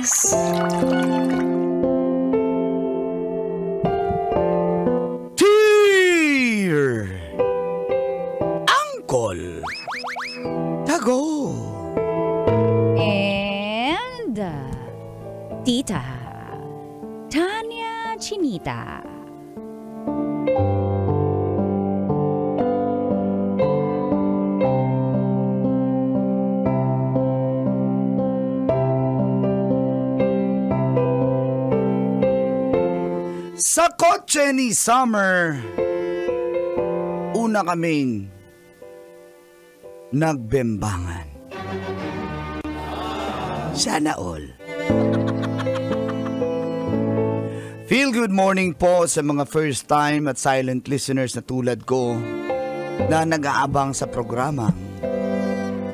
Bukas. Dear Uncle Tago And Tita Tanya Chinita. Sa kotse ni Summer, una kaming nagbembangan. Sana all. Feel good morning po sa mga first time at silent listeners na tulad ko na nag-aabang sa programang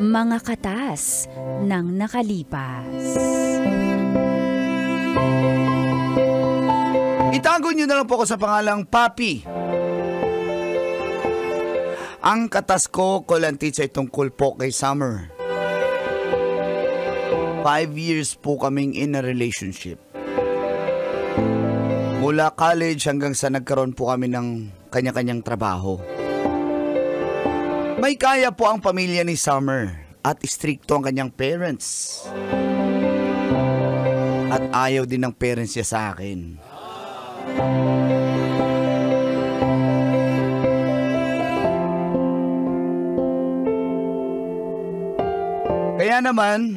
Mga katas ng nakalipas. Itago niyo na lang po ako sa pangalang Papi. Ang katas ko, Kolantits, ay tungkol po kay Summer. 5 years po kaming in a relationship. Mula college hanggang sa nagkaroon po kami ng kanya-kanyang trabaho. May kaya po ang pamilya ni Summer at istrikto ang kanyang parents. At ayaw din ng parents niya sa akin. Kaya naman,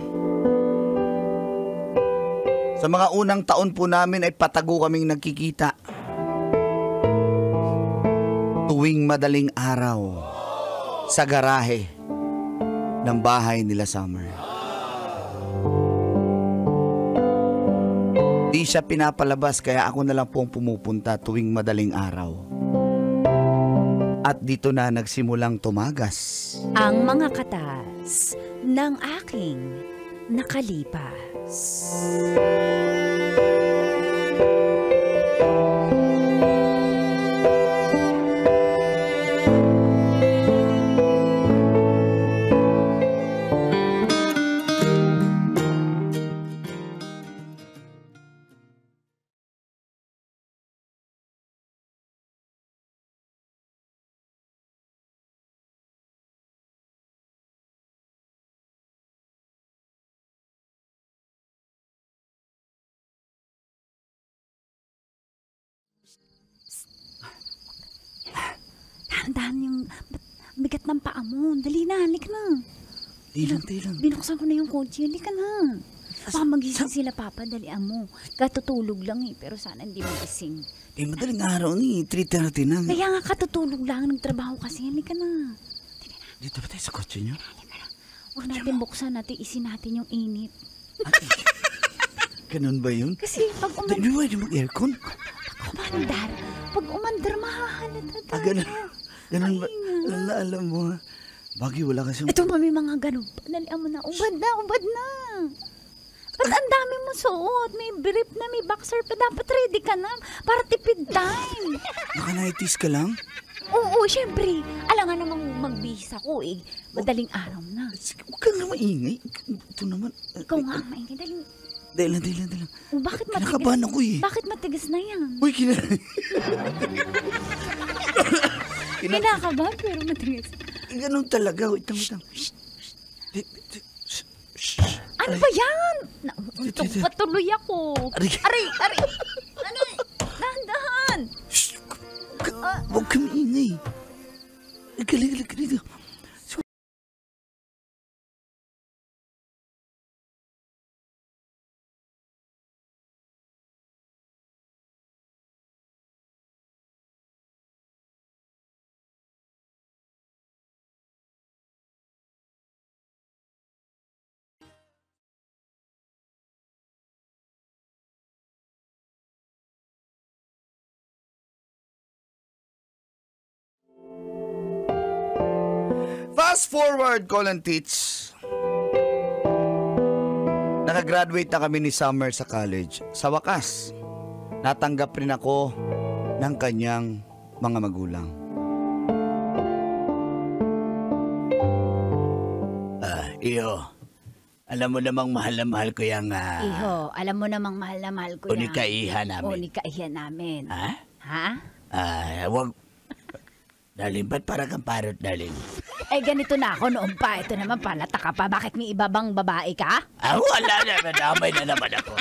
sa mga unang taon po namin ay patago kaming nagkikita. Tuwing madaling araw sa garahe ng bahay nila Summer. Di siya pinapalabas kaya ako na lang pong pumupunta tuwing madaling araw. At dito na nagsimulang tumagas Ang mga katas ng aking nakalipas. Dahan-dahan yung bigat ng paa mo. Dali na, halik na. Tilang. Binuksan ko na yung kotse. Halik ka na. Baka magising sila, Papa. Dalian mo. Katutulog lang eh. Pero sana hindi magising. Madaling araw ni 3:30 na. Kaya nga katutulog lang. Nagtrabaho kasi. Halik ka na. Dito ba tayo sa kotse niyo? Huwag natin buksan natin. Isin natin yung init. Ganun ba yun? Kasi pag Hindi ba yung mag-aircon? Pag umandar, mahahalata tayo. Ganun ba? Alam mo ha. Bagay wala kasi. Ito may mga ganun pa. Dalian mo na. Ubad na. Ba't ang dami mo suot? May brief na, may boxer pa. Dapat ready ka na. Para tipid time. Naka-nighties ka lang? Oo, syempre. Alam nga namang magbihis ako eh. Madaling araw na. Huwag kang na maingay. Ito naman. Ikaw nga maingay. Dahil. Oh, bakit matigas? Kinakabahan ako eh. Bakit matigas na yan? Uy, Kinakabahan pero matigas. Ganun talaga. Itang. Ano ba yan? Patuloy ako. Aray. Dahan-dahan. Huwag kang maingay. Galing. Fast forward, Colin Teach. Nakagraduate na kami ni Summer sa college. Sa wakas, natanggap rin ako ng kanyang mga magulang. Iyo, Alam mo namang mahal na mahal ko yung Iho, alam mo namang mahal na mahal ko yan. unikaiha namin. Unikaiha namin. Ha? Ha? Wag. Darling, ba't para kang parrot, darling? Ganito na ako noon pa. Ito naman palata ka pa. Bakit may iba bang babae ka? Wala na. Nadamay na naman ako.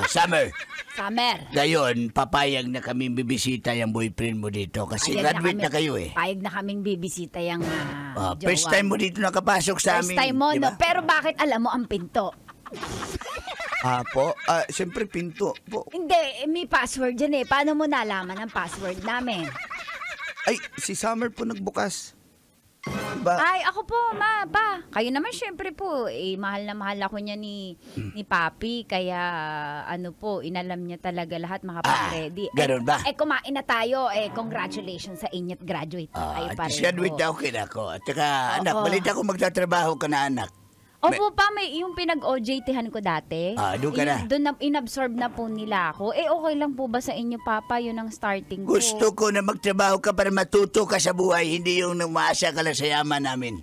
Summer. Summer. Ngayon, papayag na kaming bibisita yung boyfriend mo dito kasi graduate na kayo eh. Payag na kaming bibisita yung jowa. First time mo dito nakapasok sa amin. First time mo, diba? no? Pero bakit alam mo ang pinto? Siyempre pinto po. Hindi, may password dyan eh. Paano mo nalaman ang password namin? Ay, si Summer po nagbukas. Diba? Ay, ako po, pa. Kayo naman syempre po, mahal na mahal ako niya ni Papi. Kaya, inalam niya talaga lahat makapag-ready. Ganun ba? Kumain na tayo. Congratulations sa inyo't graduate na kayo pareho. Graduate daw ako. At saka, anak, balita ko magtatrabaho ka na, anak. Opo pa, may yung pinag-OJT-han ko dati. Doon ka na. Doon inabsorb na po nila ako. Okay lang po ba sa inyo, Papa? Yun ang starting ko. Gusto ko na magtrabaho ka para matuto ka sa buhay, hindi yung umaasa ka lang sa yaman namin.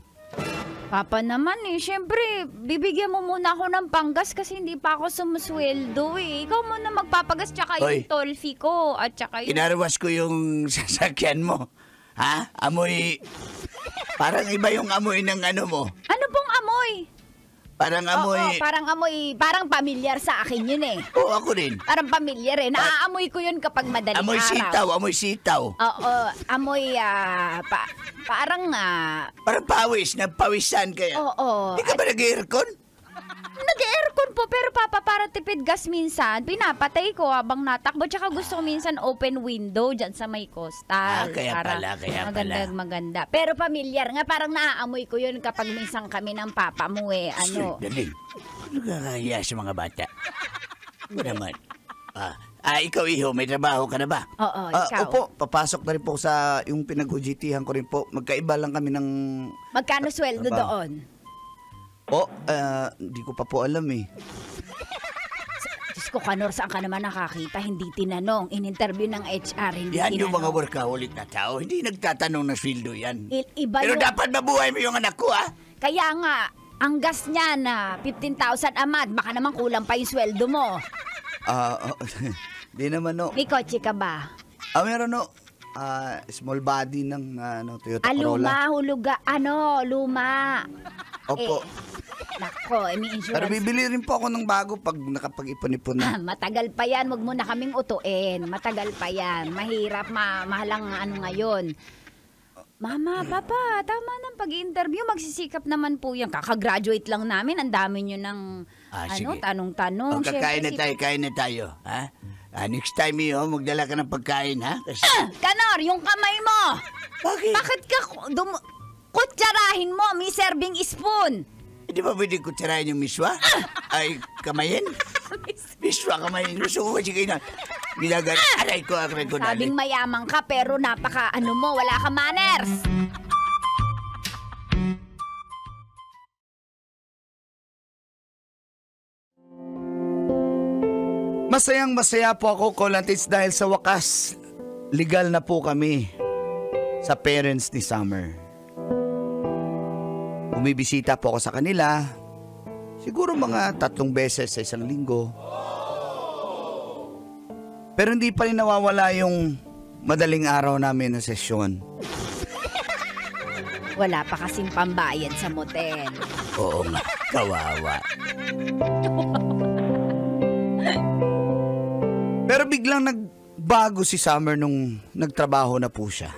Papa naman syempre, bibigyan mo muna ako ng panggas kasi hindi pa ako sumusweldo Ikaw muna magpapagas tsaka yung toll fee ko at tsaka yung... Inarawas ko yung sasakyan mo. Ha? Amoy... Parang iba yung amoy ng ano mo. Ano pong amoy? Parang amoy... parang pamilyar sa akin yun Oo, ako rin. Parang pamilyar Naaamoy ko yun kapag madaling amoy araw. Amoy sitaw. Oo, amoy parang Parang pawis, nagpawisan kaya. Oo. Hindi ka ba nag-aircon? Nag-aircon po, pero Papa, para tipid gas minsan, pinapatay ko habang natakbo. Tsaka gusto ko minsan open window dyan sa may coastal. Kaya pala. Maganda. Pero pamilyar nga, parang naaamoy ko yun kapag minsan kami ng Papa mo Daling. Ano kakahiya sa mga bata? Ano naman? Ikaw, Iho, may trabaho ka na ba? Oo, ikaw. Opo, papasok na rin po sa yung pinag-UGT-han ko rin po. Magkaiba lang kami ng... Magkano sweldo doon? Hindi ko pa po alam eh. Diyos ko, Kanor, saan ka naman nakakita? Hindi tinanong. In-interview ng HR, hindi Yan tinanong. yung mga workaholic na tao. Hindi nagtatanong ng sweldo yan. Pero dapat mabuhay mo yung anak ko, Kaya nga, ang gas niya na 15,000 a month, baka naman kulang pa yung sweldo mo. Di naman May kotse ka ba? Meron small body ng Toyota Corolla. Luma. Opo. Nako, may insurance. Pero bibili rin po ako ng bago pag nakapag-ipon-ipon na. Matagal pa yan, wag mo na kaming utuin. Matagal pa yan. Mahirap, mahalang ngayon. Mama, Papa, tama ng pag-interview. Magsisikap naman po yan. Kakagraduate lang namin. Ang dami nyo ng sige. tanong-tanong. Kain na tayo. Ha? Next time, magdala ka ng pagkain, ha? Kasi... Kanor, yung kamay mo! Bakit? Bakit ka kutsarahin mo? May serving spoon! Di ba pwede kutsarahin yung miswa? Ay, kamayin? Miswa, kamayin. Gusto ko kasi kayo na. Aray ko. Sabing mayamang ka pero wala ka manners. Masayang-masaya po ako, Colantits, dahil sa wakas, legal na po kami sa parents ni Summer. Bumibisita po ako sa kanila, siguro mga 3 beses sa isang linggo. Pero hindi pa rin nawawala yung madaling araw namin na sesyon. Wala pa kasing pambayad sa motel. Oo nga, kawawa. Pero biglang nagbago si Summer nung nagtrabaho na po siya.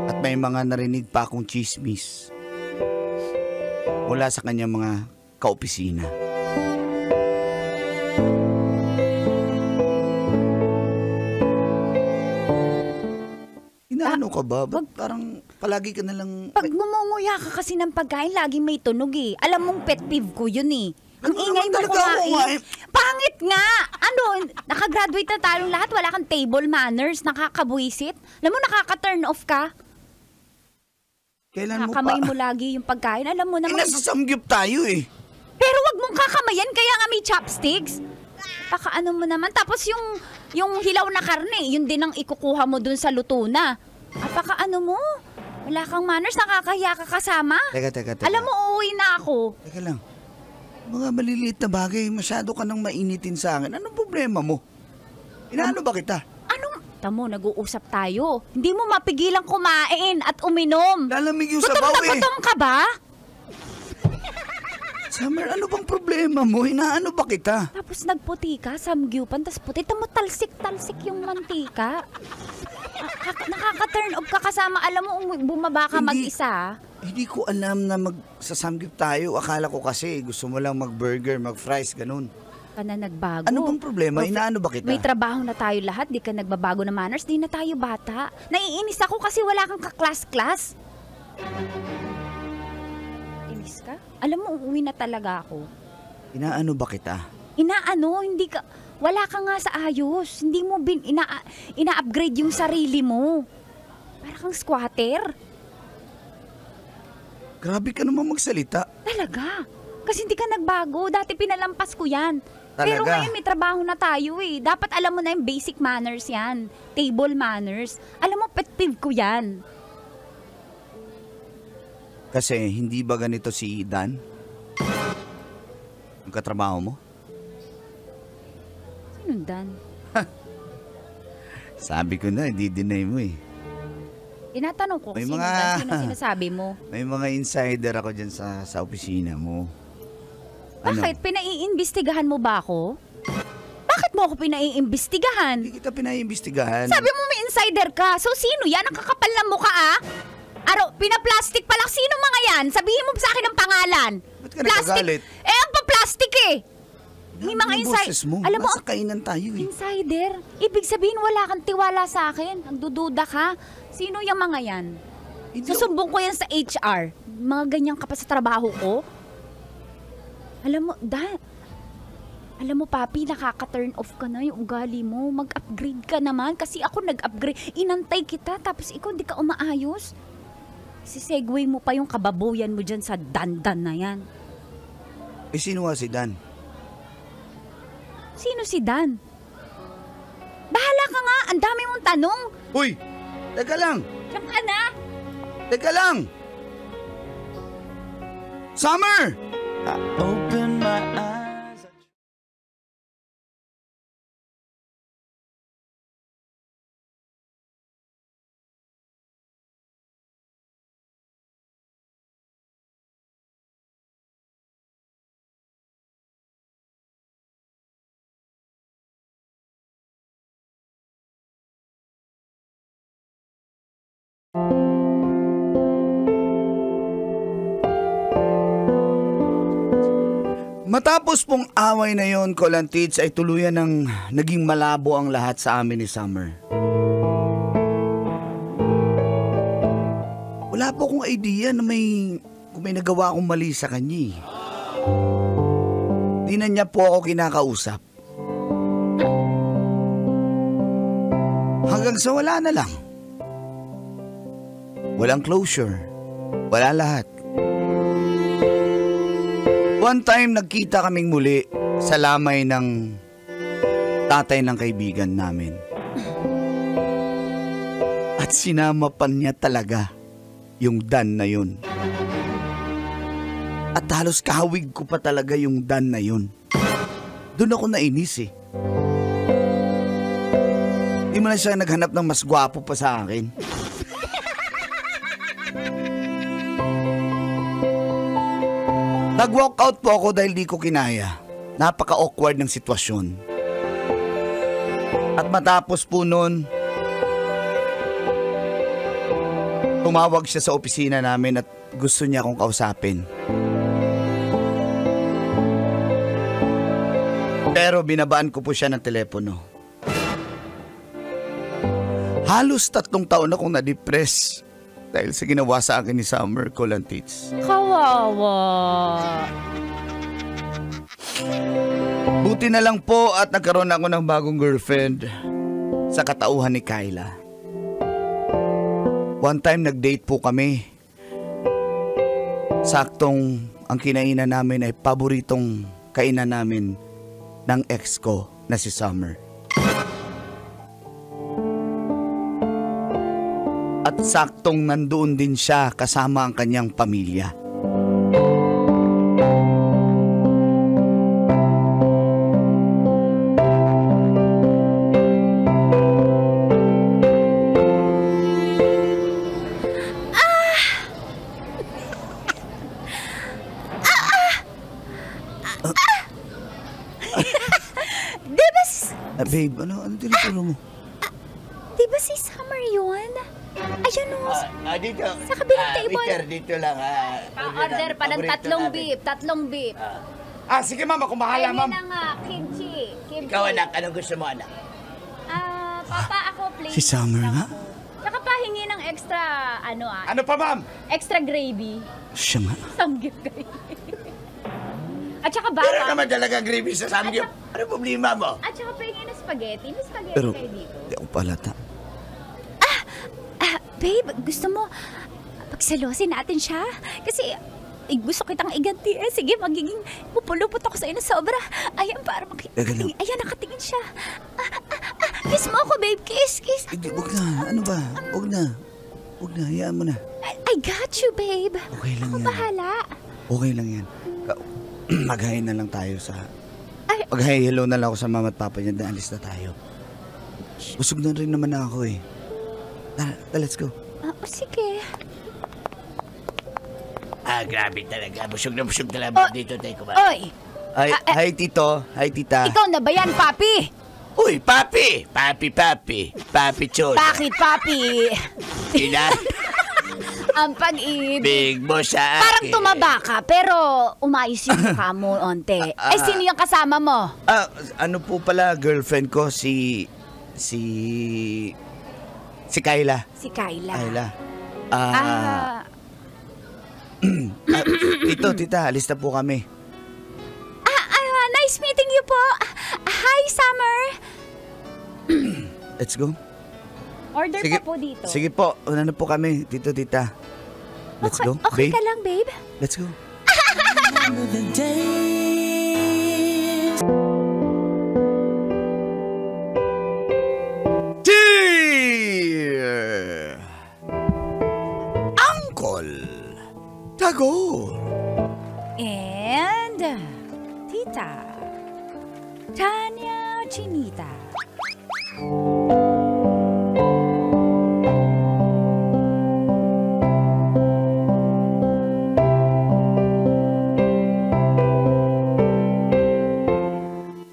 At may mga narinig pa akong chismis mula sa kanyang mga kaopisina. Inaano ka ba? Ba't parang palagi ka nalang... Pag ngumunguya ka kasi ng pagkain, laging may tunog Alam mong pet peeve ko yun Ang ingay mo kumain. Pangit nga! Nakagraduate na tayong lahat, wala kang table manners, nakakabuisit. Alam mo, nakaka-turn off ka. Kailan mo Kakamay pa? mo lagi yung pagkain. Alam mo naman. Nasasamgyup tayo Pero wag mong kakamayan, kaya nga may chopsticks. Pakaano mo naman. Tapos yung hilaw na karne, yun din ang ikukuha mo dun sa luto na. Pakaano mo? Wala kang manners, nakakahiya ka kasama. Teka. Alam mo, uuwi na ako. Teka lang. Mga maliliit na bagay, masyado ka nang mainitin sa akin. Anong problema mo? Inaano ba kita? Tamo, nag-uusap tayo. Hindi mo mapigilang kumain at uminom. Lalamig yung sabaw eh. Gutom ka ba? Summer, ano bang problema mo? Inaano ba kita? Tapos nagputi ka, samgyupan, tapos puti. Tamo, talsik-talsik yung mantika. Nakaka-turn off ka kasama. Alam mo, bumaba ka mag-isa. Hindi ko alam na magsasamgyup tayo. Akala ko kasi gusto mo lang mag-burger, mag-fries, ganun. Ka na nagbago. Ano bang problema? Inaano ba kita? May trabaho na tayo lahat, di ka nagbabago na manners, di na tayo bata. Naiinis ako kasi wala kang kaklas-klas. Inis ka? Alam mo, uuwi na talaga ako. Inaano ba kita? Inaano, hindi ka, wala ka nga sa ayos. Hindi mo ina-upgrade yung sarili mo. Para kang squatter. Grabe ka naman magsalita. Talaga. Kasi hindi ka nagbago. Dati pinalampas ko yan. Talaga? Pero ngayon may trabaho na tayo eh. Dapat alam mo na yung basic manners yan. Table manners. Alam mo, pet peeve ko yan. Kasi hindi ba ganito si Dan? Ang katrabaho mo? Sinong Dan? Sabi ko na, hindi deny mo eh. Tinatanong ko May kung sino mga- Dan, sino sinasabi mo. May mga insider ako dyan sa opisina mo. Ano? Bakit? Pinaiimbestigahan mo ba ako? Bakit mo ako pinaiimbestigahan? Hindi kita pinaiimbestigahan. Sabi mo may insider ka. So sino yan? Ang kakapal ng mukha ah? Pinaplastic pala. Sino mga yan? Sabihin mo sa akin ang pangalan. Ba't ka nagagalit? Eh, ang pa-plastic eh. May mga Yung insider. boses mo, Alam mo, nasa kainan tayo eh. insider. Ibig sabihin wala kang tiwala sa akin. Nagdududa ka. Sino yung mga yan? Hindi Susumbong ko yan sa HR. Mga ganyan ka pa sa trabaho ko. Alam mo, papi, nakaka-turn off ka na yung ugali mo. Mag-upgrade ka naman kasi ako nag-upgrade. Inantay kita tapos ikaw di ka umaayos. Sisegue mo pa yung kababuyan mo dyan sa dandan na yan. Eh, sino nga si Dan? Sino si Dan? Bahala ka nga, ang dami mong tanong. Uy! Teka lang! Diyan ka na. Teka lang! Summer! Open my eyes. Matapos pong away na yon, Kolantits, ay tuluyan ng naging malabo ang lahat sa amin ni Summer. Wala po akong idea na kung may nagawa akong mali sa kanya. Di na niya po ako kinakausap. Hanggang sa wala na lang. Walang closure. Wala lahat. One time, nagkita kaming muli sa lamay ng tatay ng kaibigan namin. At sinama pa niya talaga yung Dan na yun. At halos kahawig ko pa talaga yung Dan na yun. Doon ako nainis eh. Di mo na siya naghanap ng mas gwapo pa sa akin. Nag-walk out po ako dahil di ko kinaya. Napaka-awkward ng sitwasyon. At matapos po nun, tumawag siya sa opisina namin at gusto niya akong kausapin. Pero binabaan ko po siya ng telepono. Halos 3 taon akong na-depress dahil sa ginawa sa akin ni Summer, Kolantits. Kawawa. Buti na lang po at nagkaroon ako ng bagong girlfriend sa katauhan ni Kyla. One time nag-date po kami. Saktong ang kinainan namin ay paboritong kainan namin ng ex ko na si Summer. At saktong nandoon din siya kasama ang kanyang pamilya. Babe, ano tinuturo mo? Di ba si Summer yun? Ayun o. Dito. Sa kabilang table. Waiter, dito lang. Order pa ng tatlong beef. Sige mama, kung bahala Ayun na nga, kimchi. Ikaw anak, anong gusto mo anak? Papa, ako plain. Si Summer nga? Tsaka pahingi ng extra, Ano pa ma'am? extra gravy. Siya nga. Samgyup gravy. At saka Pero baka. naman talaga gravy sa samgyup. Ano problema mo? At saka pahingi ng spaghetti. May spaghetti Pero, kayo dito. di ako palata. Babe, gusto mo pagselosin natin siya? Kasi gusto kitang iganti eh. Sige, magiging pupulupot ako sa iyo na sobra. Ayan, para makikatingin. Ayan, nakatingin siya. Kiss mo ako, babe. Kiss. Hindi, wag na. Ano ba? Wag na. Hayaan mo na. I got you, babe. Okay lang Ako yan. bahala. Okay lang yan. Mag-hi na lang tayo sa... Mag-hi, hello na lang ako sa mama at papa niya. Alis na tayo. Busog na rin naman ako eh. Tara, let's go. Sige. Grabe talaga. Busog na talaga dito tayo kumain. Oy, Hi, tito. Hi, tita. ikaw na ba yan, papi? Uy, papi! Papi Cholo. Bakit, papi? Sina? Ang pag-ibig. Big mo sa akin. Parang tumaba ka, pero umayos yung mukha mo, onte. Sino yung kasama mo? Ano po pala, girlfriend ko, si Kayla. Si Kayla. Kayla. Ah, Tita, alis na po kami. nice meeting you po. Hi, Summer. Let's go. Order pa po dito. Sige po, una na po kami. Tito, tita. Let's go. Okay babe. ka lang, babe? Let's go. The days. Dear Uncle Tagor. And Tita Tanya Chinita.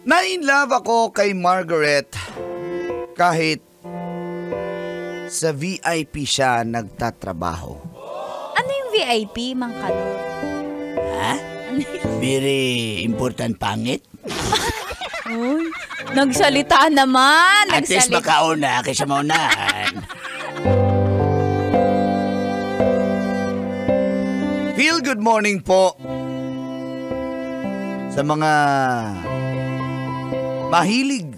Na-in-love ako kay Margaret kahit sa VIP siya nagtatrabaho. Ano yung VIP, Mang Kalo? Ha? Very important pangit? Uy, nagsalita naman. At least makauna kaysa maunahan. Feel good morning po sa mga mahilig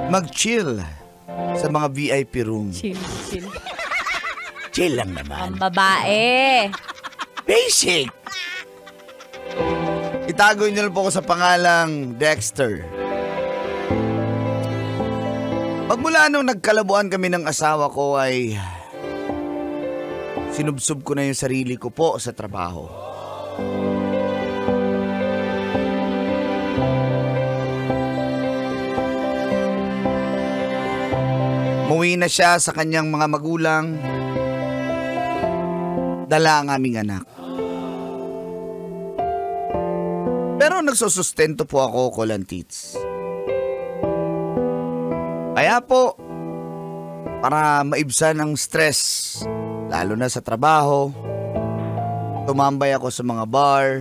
mag-chill sa mga VIP room. Chill. Chill lang naman. Ang babae. Basic. Itago niyo lang po ako sa pangalang Dexter. Pagmula nung nagkalabuan kami ng asawa ko ay sinubsob ko na yung sarili ko po sa trabaho. Umuwi na siya sa kanyang mga magulang. Dala ang aming anak. Pero nagsusustento po ako, Kolantits. Kaya po, para maibsan ang stress, lalo na sa trabaho, tumambay ako sa mga bar,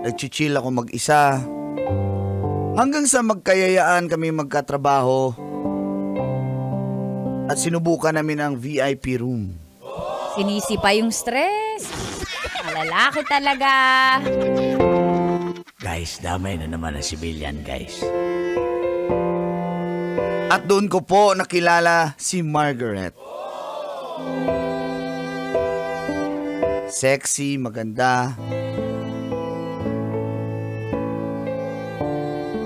nagchichill ako mag-isa, hanggang sa magkayayaan kami magkatrabaho at sinubukan namin ang VIP room. Sinisipa yung stress. Malalaki talaga. Guys, damay na naman ang civilian, guys. At doon ko po nakilala si Margaret. Sexy, maganda.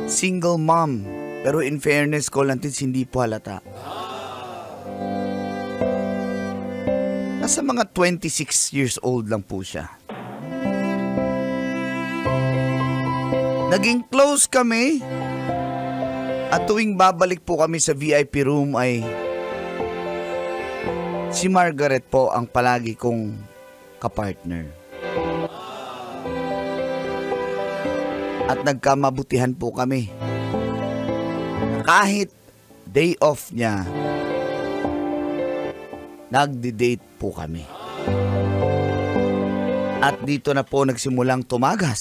Single mom. Pero in fairness, Kolantits, hindi po halata. Nasa mga 26 years old lang po siya. Naging close kami. At tuwing babalik po kami sa VIP room ay si Margaret po ang palagi kong kapartner. At nagkamabutihan po kami. kahit day off niya, nagdi-date po kami. At dito na po nagsimulang tumagas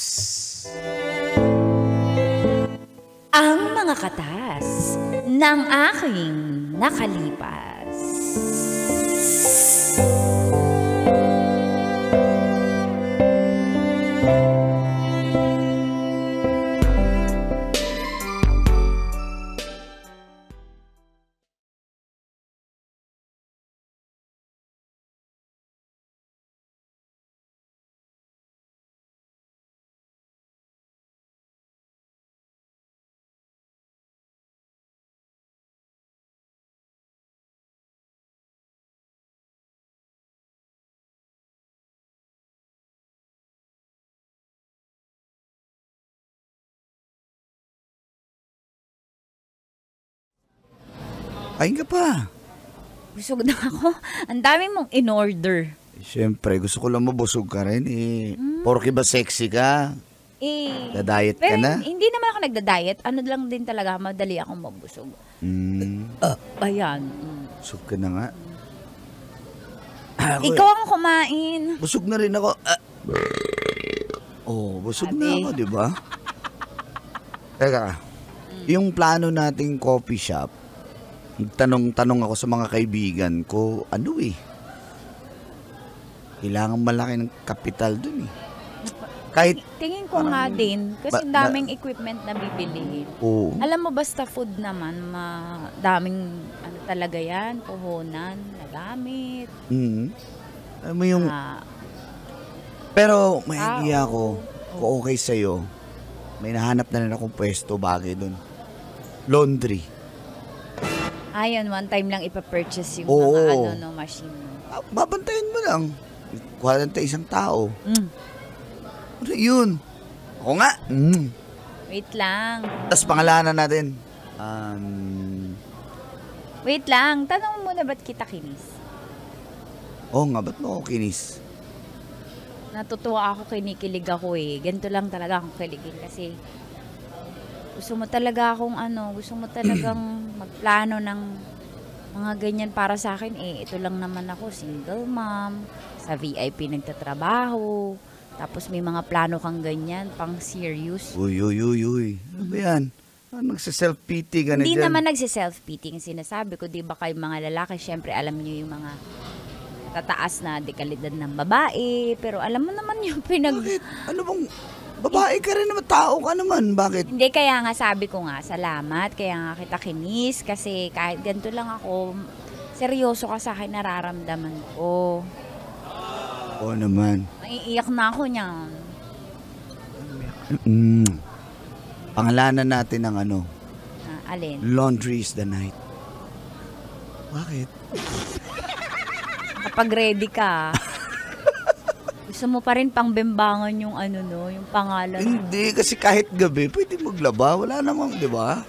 Ang mga katas ng aking nakalipas. Kain ka pa. Busog na ako. Ang dami mong in-order. Siyempre, gusto ko lang mabusog ka rin. Porke ba sexy ka? Nada-diet ka Pero na? hindi naman ako nagda-diet. Ano lang din talaga, madali akong mabusog. Ayan. Busog ka na nga. Ikaw ang kumain. Busog na rin ako. Busog na ako, di ba? Teka, yung plano nating coffee shop, tanong ako sa mga kaibigan ko, kailangan malaki ng kapital dun eh. Kahit, Tingin ko nga din, kasi daming equipment na bibilihin. oo. Alam mo, basta food naman, daming talaga yan, puhunan, nagamit. Alam mo yung, pero may idea ako, kung okay sa'yo, may nahanap na rin akong pwesto bagay dun. Laundry. Ayun, one time lang ipapurchase yung Oo. mga machine. Babantayan mo lang. Kuha lang tayo isang tao. Ano yun? Ako nga. Wait lang. Tapos pangalanan natin. Wait lang. Tanong mo muna ba't kita kinis? Oo nga, ba't mo ako kinis? Natutuwa ako, kinikilig ako eh. Ganito lang talaga akong kiligin kasi gusto mo talaga gusto mo talagang magplano ng mga ganyan para sa akin eh. Ito lang naman ako, single mom, sa VIP nagtatrabaho, tapos may mga plano kang ganyan, pang serious. Uy. Ano ba yan? Nagsa-self-pity ka na Hindi dyan. naman nagsi-self-pity ang sinasabi ko, di ba kayo mga lalaki, syempre alam niyo yung mga tataas na dekalidad ng babae, pero alam mo naman yung Bakit? Ano bang... Babae ka rin naman, tao ka naman. Bakit? Hindi, kaya nga sabi ko nga, salamat, kaya nga kita kinis, kasi kahit ganito lang ako, seryoso ka sa akin, nararamdaman ko. Oo naman. Maiiyak na ako niyan. Pangalanan natin ng Alin? Laundry is the night. Bakit? Kapag ready ka, gusto mo pa rin pang bembangan yung yung pangalan. Hindi, kasi kahit gabi, pwede maglaba. Wala namang, di ba?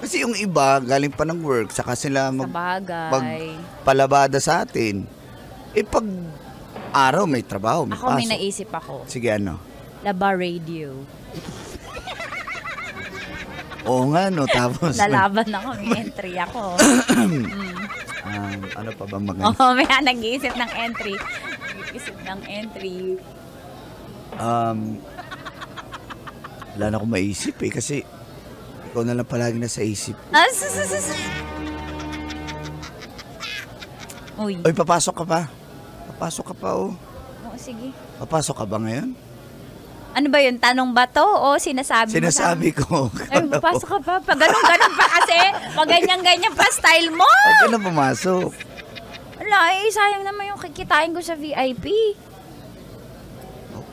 Kasi yung iba, galing pa ng work, saka sila Sa bagay. magpalabada sa atin. Pag araw, may trabaho, may Ako may pasok. naisip ako. Sige, Laba radio. Oo nga, no? Tapos, Lalaban ako, may entry ako. ano pa ba mga... Oo, may nag-iisip ng entry. Nag-iisip ng entry. Wala na akong maisip kasi ikaw na lang palagi nasa isip. Uy. Oy, papasok ka pa. Papasok ka pa, oh. Oo, sige. Papasok ka ba ngayon? Ano ba yun? Tanong ba to o sinasabi mo Sinasabi ko. Ay, papasok ka pa. Pag ganun pa kasi. Pag ganyan-ganyan pa style mo. Huwag ka na pumasok. Wala eh. Sayang naman yung kikitain ko sa VIP.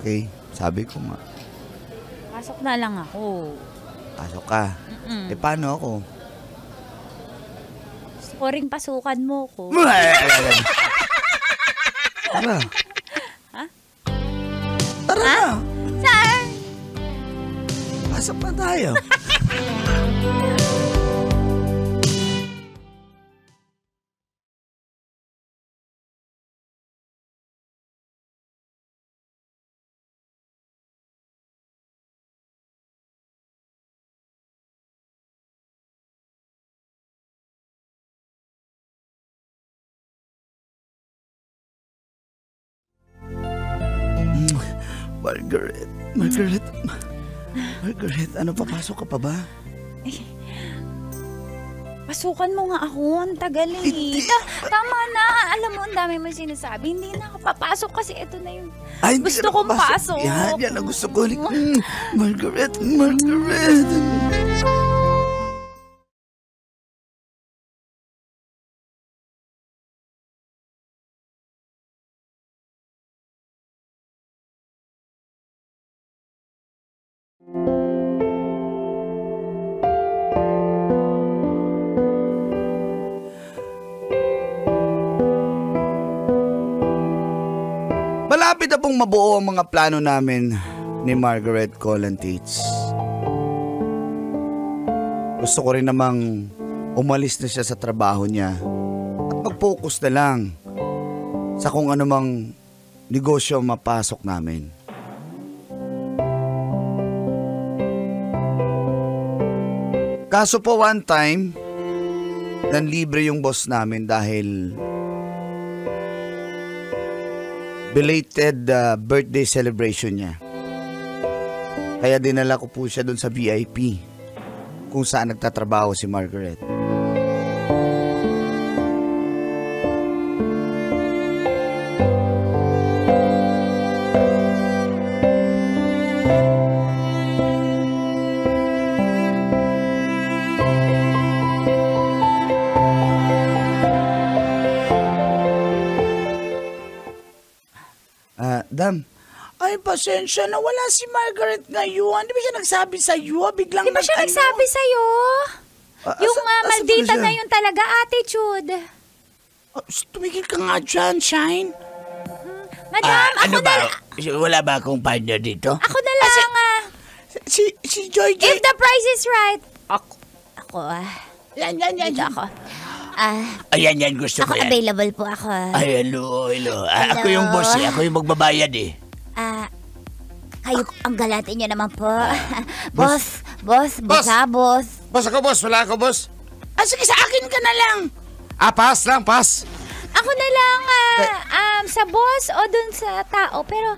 Okay, sabi ko nga. Pasok na lang ako. Pasok ka. Paano ako? Gusto ko rin pasukan mo ko. Tara. Ha? Tara na. Saan? Pasok na tayo. Margaret, ano, papasok ka pa ba? Pasukan mo nga ako, ang tagal eh. Tama na, alam mo, ang dami mo sinasabi. Hindi na ako papasok kasi ito na yung gusto kong pasok. Yan ang gusto ko. Margaret. Malapit na pong mabuo ang mga plano namin ni Margaret Colantich. Gusto ko rin namang umalis na siya sa trabaho niya at mag-focus na lang sa kung anumang negosyo mapasok namin. Kaso po one time, nanlibre yung boss namin dahil belated birthday celebration niya. Kaya dinala ko po siya doon sa VIP kung saan nagtatrabaho si Margaret. Dam. Ay, pasensya na wala si Margaret ngayon. Di ba siya nagsabi sa'yo? Biglang Di ba siya nagsabi sa'yo? Yung maldita na yun talaga, attitude. Tumigil ka nga dyan, Shine. Madam, ano ba? Wala ba akong partner dito? Ako na lang. Si Joy. If the price is right. Ako. Yan. Dito ako. Ayan, gusto ko yan. Available po ako. Ay, hello. Ako yung boss eh. Ako yung magbabayad eh. Kayo, ang galatin niyo naman po. Boss. Boss ako, boss. Wala ako, boss. Sige, sa akin ka na lang. Pass lang. Ako na lang, sa boss o dun sa tao. Pero,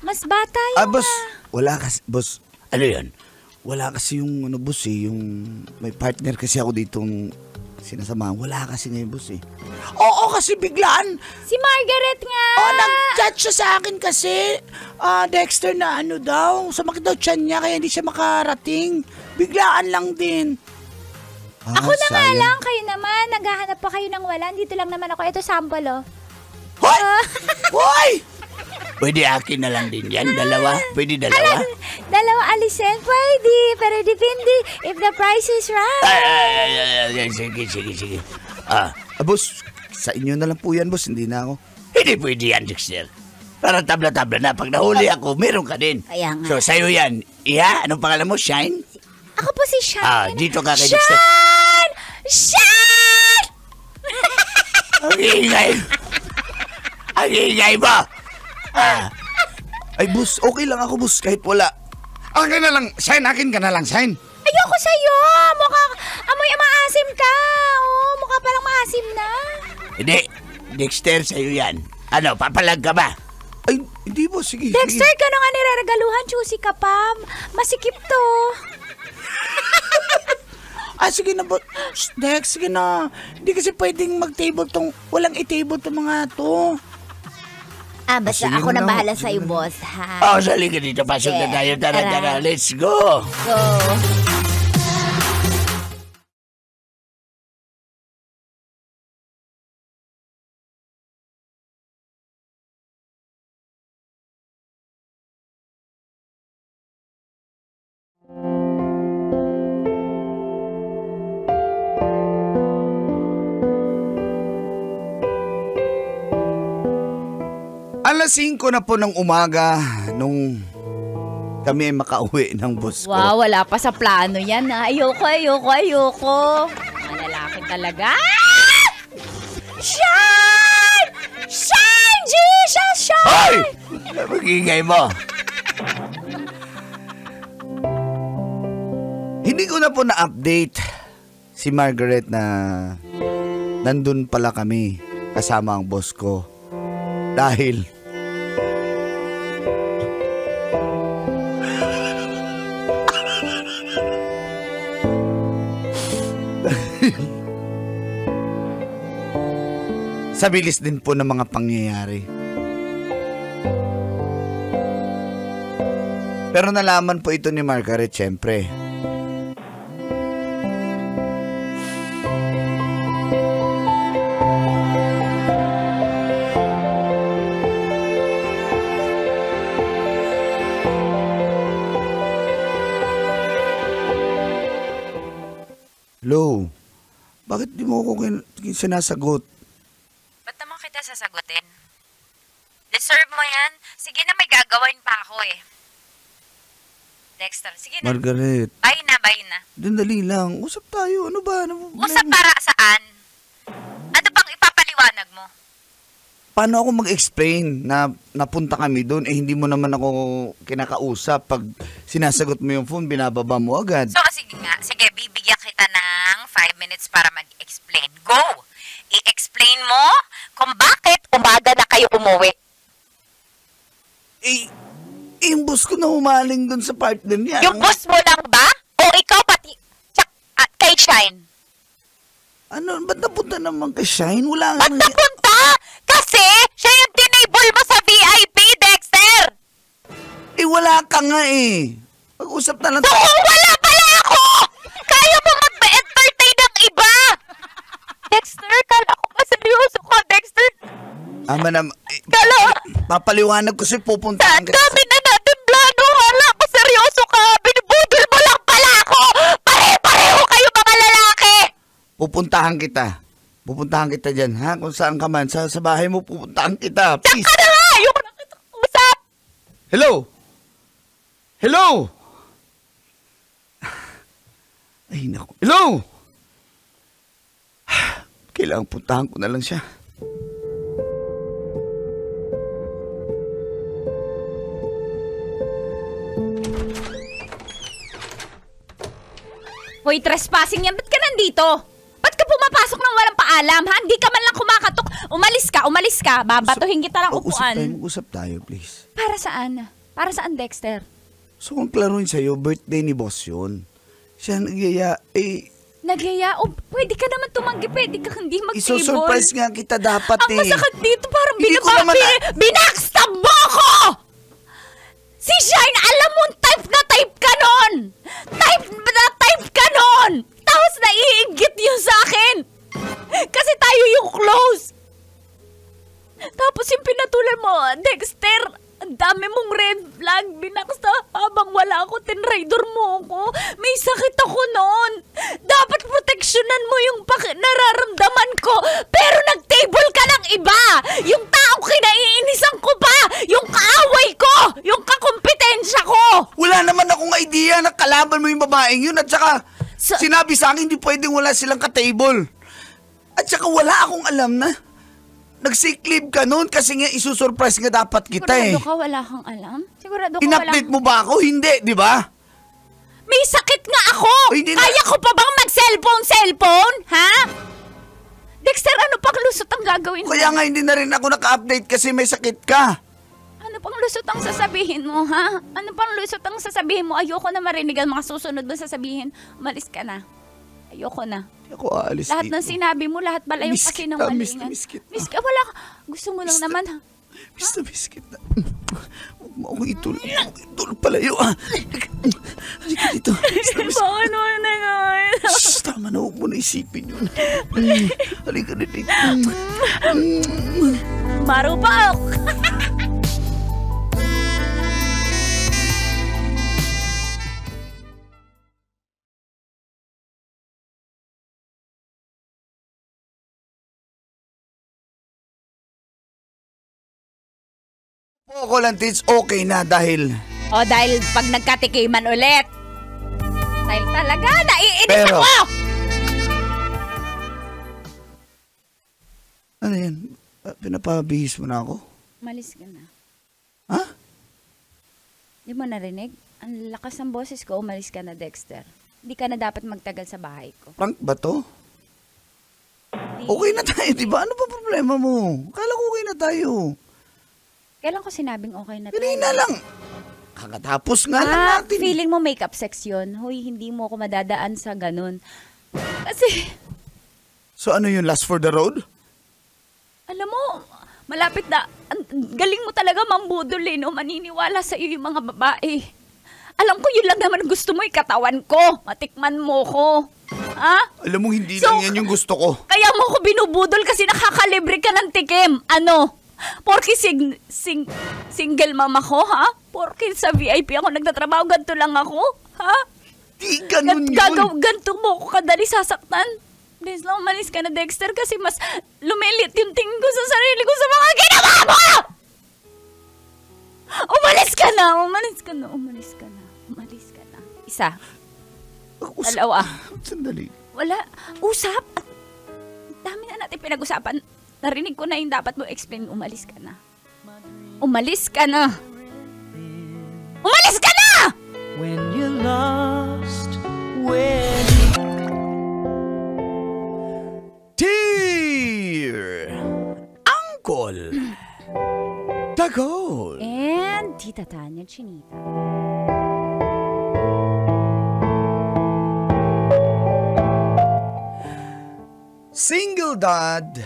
mas bata yung... Boss, wala kasi, boss. Ano yun? Wala kasi yung, boss eh, yung may partner kasi ako ditong sinasamahan. Wala kasi ngayon, boss eh. Oo, kasi biglaan. Si Margaret nga. Nag-chat siya sa akin kasi. Dexter na sumakit daw tiyan niya kaya hindi siya makarating. Biglaan lang din. Ako na nga lang, kayo naman. Naghahanap pa kayo ng wala. Dito lang naman ako. Ito sample, oh. Hoy! Hoy! Pwede akin na lang din yan. Dalawa? Pwede dalawa? Dalawa alisin? Pwede. Pero depende if the price is right. Ay, sige. Boss, sa inyo na lang po yan, boss. Hindi na ako. Hindi pwede yan, Dexter. Para tabla-tabla na. Pag nahuli ako, meron ka din. Kaya nga. So, sa'yo yan. Anong pangalan mo? Shine? Ako po si Shine. Dito ka kay Dexter. Shine! Ang ingay mo! Ay, boss, okay lang ako, boss. Kahit wala. Akin na lang, Shine. Akin ka na lang, Shine. Ayoko sa'yo. Amoy maasim ka. Mukha palang maasim na. Hindi. Dexter, sa'yo yan. Papalag ka ba? Ay, hindi, boss. Sige. Dexter, ka na nga nireregaluhan. Choosy ka pa. Masikip to. Sige na, Dex, sige na. Hindi kasi pwedeng mag-table walang i-table tong mga to. Basta ako na bahala sa'yo, boss, ha? Sali ka dito. Pasok na tayo. Tara. Let's go. Go. Alas 5 na po ng umaga nung kami ay makauwi ng boss ko. Wow, wala pa sa plano yan. Ayoko. Mga lalaki talaga. Shine! Shine, Jesus, shine! Hoy! Mag-ingay mo. Hindi ko na po na-update si Margaret na nandun pala kami kasama ang boss ko. Dahil sa bilis din po ng mga pangyayari. Pero nalaman po ito ni Margaret, syempre. Hello? Bakit di mo ako sinasagot? Ba't naman kita sasagutin? Deserve mo yan? Sige na, may gagawin pa ako eh. Dexter, sige na. Margaret. Bye na. Dali lang. Usap tayo. Ano ba? Usap para saan? Ano bang ipapaliwanag mo? Paano ako mag-explain na napunta kami doon? Eh, hindi mo naman ako kinakausap. Pag sinasagot mo yung phone, binababa mo agad. So, sige nga. Sige, bibigyan kita ng 5 minutes para mag-explain. Go! I-explain mo kung bakit umaga na kayo umuwi. Yung boss ko na umaling doon sa partner niya. Yung boss mo lang ba? O ikaw pati kay Shine? Ano? Ba't napunta naman kay Shine? Wala Ba't napunta? Kasi siya yung tinable mo sa VIP, Dexter! wala ka nga eh. Mag-usap na lang So, wala pala ako! Kaya mo mag-entertain ng iba! Dexter, kala ko ba seryoso ka, Dexter? Ama na, Kala, papaliwanag ko sa'yo, pupuntahan ka. dami na natin plano. Hala ko seryoso ka. Binibudol mo lang pala ako. Pare-pareho kayo mga lalaki. Pupuntahan kita. Pupuntahan kita dyan, ha? Kung saan ka man. Sa bahay mo, pupuntahan kita. Please. Saka na nga. Ayoko na kita usap. Hello? Hello? Ay, naku. Hello? Kailangan puntahan ko na lang siya. Hoy, trespassing yan. Ba't ka nandito? Ba't ka pumapasok ng walang paalam, ha? Hindi ka man lang kumakatok. Umalis ka. Babatuhin kita ng upuan. Mag-usap tayo, please. Para saan? Para saan, Dexter? So, kung klaruin sa'yo, birthday ni boss yun. Siya nagyaya, Nagyaya? O, pwede ka naman tumanggi. Pwede ka hindi mag-table. iso-surprise nga kita dapat Ang masakit dito, parang Hindi ko naman binackstab mo ako! Si Shine, alam mo, type ka nun! Type ka nun! Tapos naiinggit yun sa akin! Kasi tayo yung close! Tapos yung pinatulan mo, Dexter, ang dami mong red flag, binackstab habang wala ako, tinraidor mo ako. May sakit ako noon. Dapat proteksyonan mo yung nararamdaman ko, pero nag-table ka ng iba! Yung tao kinaiinisan ko pa! Yung kaaway ko! Yung kakompetensya ko! Wala naman akong idea na kalaban mo yung babaeng yun. At saka, sinabi sa akin, hindi pwedeng wala silang ka-table. At saka wala akong alam na nag-sick leave ka noon kasi nga isusurprise nga dapat kita Sigurado ka wala kang alam? Sigurado ka In-update mo ba ako? Hindi, di ba? May sakit nga ako! Kaya ko pa bang mag-cellphone? Ha? Dexter, ano pang lusot ang gagawin mo? Kaya nga hindi na rin ako naka-update kasi may sakit ka. Ano pang lusot ang sasabihin mo, ha? Ano pang lusot ang sasabihin mo? Ayoko na marinig ang mga susunod mo sasabihin. Umalis ka na. Ayoko na. Hindi ako aalis Lahat dito. ng sinabi mo, lahat pala yung kasi ng malingan. Miss kita. Wala ka. Gusto mo lang naman, ha? Miss kita. Huwag mo akong itulog. Huwag mo itulog palayo. Halika dito. Paano na nga? Shhh, tama na. Huwag mo na isipin yun. Halika na dito. Marupok! Ako lang, Tits, okay na dahil... O, dahil pag nagkatikiman ulit. Dahil talaga, naiinit Pero- ako! Ano yan? Pinapabihis mo na ako? Malis ka na. Ha? Di mo narinig? Ang lakas ng boses ko, umalis ka na, Dexter. Hindi ka na dapat magtagal sa bahay ko. Prank ba to? Okay na tayo, di ba? Ano ba problema mo? Kala ko okay na tayo. Kailan ko sinabing okay na tayo? Kanina lang. Kakatapos nga lang natin. Feeling mo makeup sex yun. Hoy, hindi mo ako madadaan sa ganun. Kasi, So ano yun, last for the road? Alam mo, malapit na, galing mo talaga mambudol no? Maniniwala sa iyo yung mga babae. Alam ko yun lang naman gusto mo, katawan ko. Matikman mo ko. Ha? Alam mo, hindi lang yan yung gusto ko. Kaya mo ko binubudol kasi nakakalibre ka ng tikim. Ano? Porke single mama ko, ha? Porke sa VIP ako nagtatrabaho, ganito lang ako, ha? Di ganun yun. Ganito mo ko kadali sasaktan. Please lang, umalis ka na, Dexter, kasi mas lumilit yung tingin ko sa sarili ko sa mga ginawa mo! Umalis ka na! Umalis ka na! Umalis ka na! Umalis ka na. Isa. Dalawa. Sandali. Wala. Usap. At dami na natin pinag-usapan. Narinig ko na yung dapat mo explain. Umalis ka na. Umalis ka na. Umalis ka na! When you're lost, when Dear Uncle Dagol. And Tita Tanya Chinita. Single dad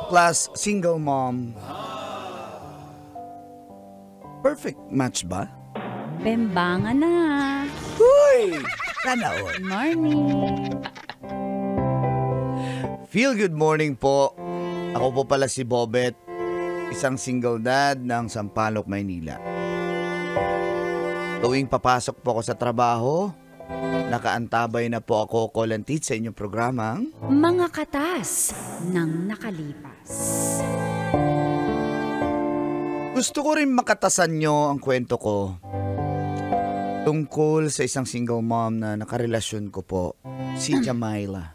plus single mom. Perfect match ba? Bembangan na. Uy! Sana all. Good morning. Feel good morning po. Ako po pala si Bobet, isang single dad ng Sampaloc, Maynila. Tuwing papasok po ako sa trabaho, nakaantabay na po ako kolantit sa inyong programang Mga katas ng nakalipas. Gusto ko rin makatasan nyo ang kwento ko tungkol sa isang single mom na nakarelasyon ko po, si Jamila.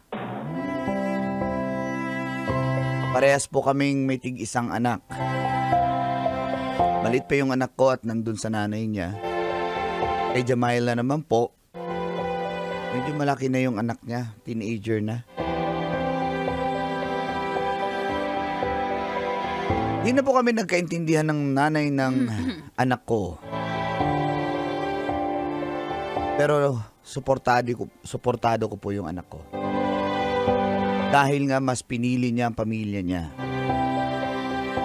Parehas po kaming may tig-isang anak. Malit pa yung anak ko at nandun sa nanay niya. Kay Jamila naman po, medyo malaki na yung anak niya, teenager na. Di na po kami nagkaintindihan ng nanay ng anak ko. Pero suportado ko po yung anak ko. Dahil nga mas pinili niya ang pamilya niya.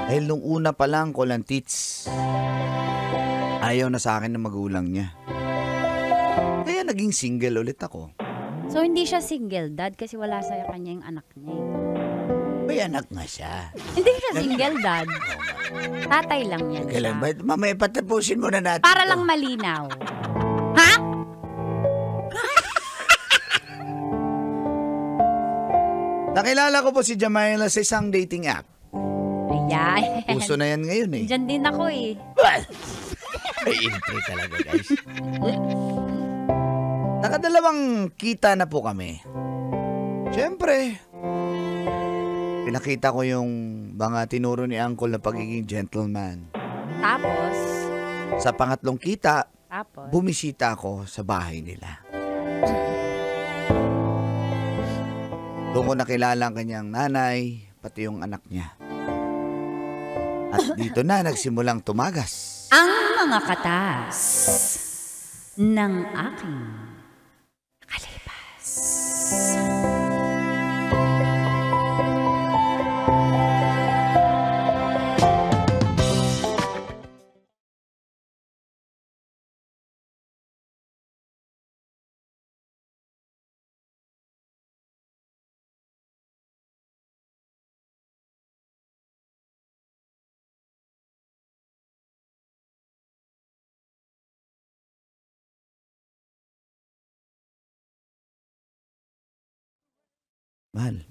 Dahil nung una pa lang, kolantits, ayaw na sa akin ng magulang niya. Kaya naging single ulit ako. So, hindi siya single dad kasi wala sa kanya yung anak niya. May anak nga siya. Hindi siya single dad. Tatay lang yan. Kailan siya. ba? Mamaya patapusin muna natin. Para to. lang malinaw. Ha? Nakilala ko po si Jamila sa isang dating app. Ayan. Uso na yan ngayon eh. Diyan din ako eh. May entry talaga, guys. Nakadalawang kita na po kami. Siyempre, pinakita ko yung mga tinuro ni Uncle na pagiging gentleman. Tapos, Sa pangatlong kita, bumisita ako sa bahay nila. Doon ko nakilala ang kanyang nanay, pati yung anak niya. At dito na nagsimulang tumagas. ang mga katas ng aking nakalipas. Mahal.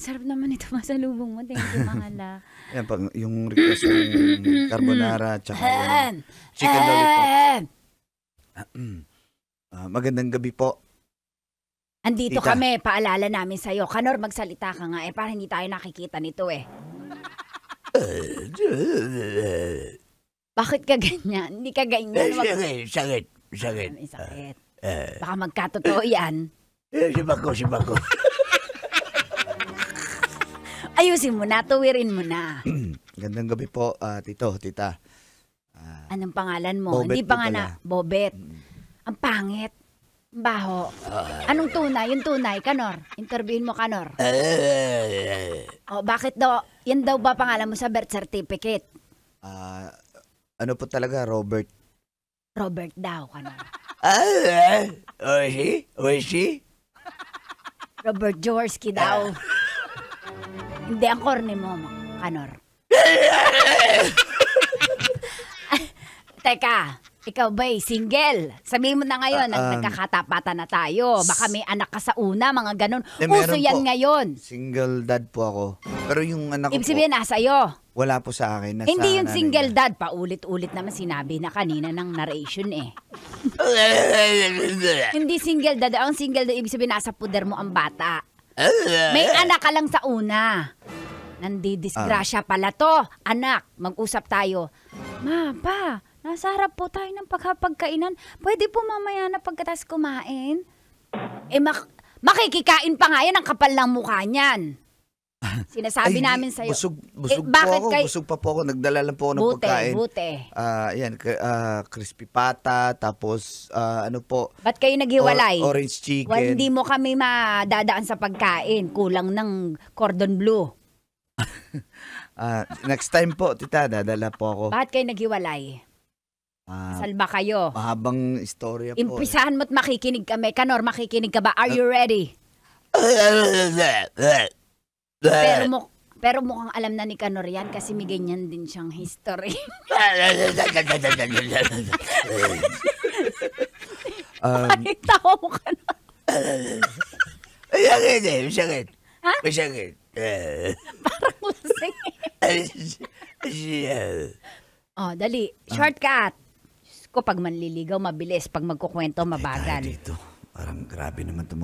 Sarap naman ito masalubong mo. Thank you, mahala. Yan, yung request ng carbonara tsaka yung chicken lollipop. Magandang gabi po. Andito Tita. kami, paalala namin sa'yo. Kanor, magsalita ka nga para hindi tayo nakikita nito Bakit ka ganyan? Hindi ka ganyan. Sakit. May sakit. Baka magkatotoo yan. Sibako. Ayusin mo na, tuwirin mo na. Gandang gabi po, tita. Anong pangalan mo? Bobet Hindi po pa nga pala. na, Bobet. Ang pangit. Baho. Anong tunay? Yung tunay, Kanor. Interviewin mo, Kanor. Bakit daw? Yan daw ba pangalan mo sa birth certificate? Ano po talaga, Robert? Robert daw, Kanor. Oishi? Robert Jaworski daw. Hindi ang corny mo, Kanor. Teka, ikaw ba'y single? Sabihin mo na ngayon, nagkakatapatan na tayo. Baka may anak ka sa una, mga ganun. Uso yan po. ngayon. Single dad po ako. Pero yung anak ko Ibig sabihin, nasa iyo. wala po sa akin. Hindi yung nanay single niya. dad. Paulit-ulit naman sinabi na kanina ng narration eh. Hindi single dad. Ang single dad, ibig sabihin, nasa puder mo ang bata. May anak ka lang sa una. Nandidisgrasya pala to. Anak, mag-usap tayo. Ma, pa, nasa harap po tayo ng pagkainan. Pwede po mamaya na pagkatas kumain? Makikikain pa nga yan, ang kapal ng mukha niyan. Sinasabi namin sa'yo. Busog bakit po ako. Busog pa po ako. Nagdala lang po ako ng pagkain. Buti. Yan, crispy pata, tapos ano po. Ba't kayo naghiwalay? Orange chicken. Hindi mo kami madadaan sa pagkain. Kulang ng cordon bleu. Next time po, tita, dadala po ako. Bakit kayo naghiwalay? Salba kayo. Mahabang istorya po. Impisahan mo't makikinig kami. Kanor, makikinig ka ba? Are you ready? Pero mukhang alam na ni Kanor yan kasi may ganyan din siyang history. Bakit tawa mo, Kanor? Sakit. Ha? May sakit. Parang lasing. Dali. Shortcut. Diyos ko, pag manliligaw, mabilis. Pag magkukwento, mabagal. Dito, parang grabe naman ito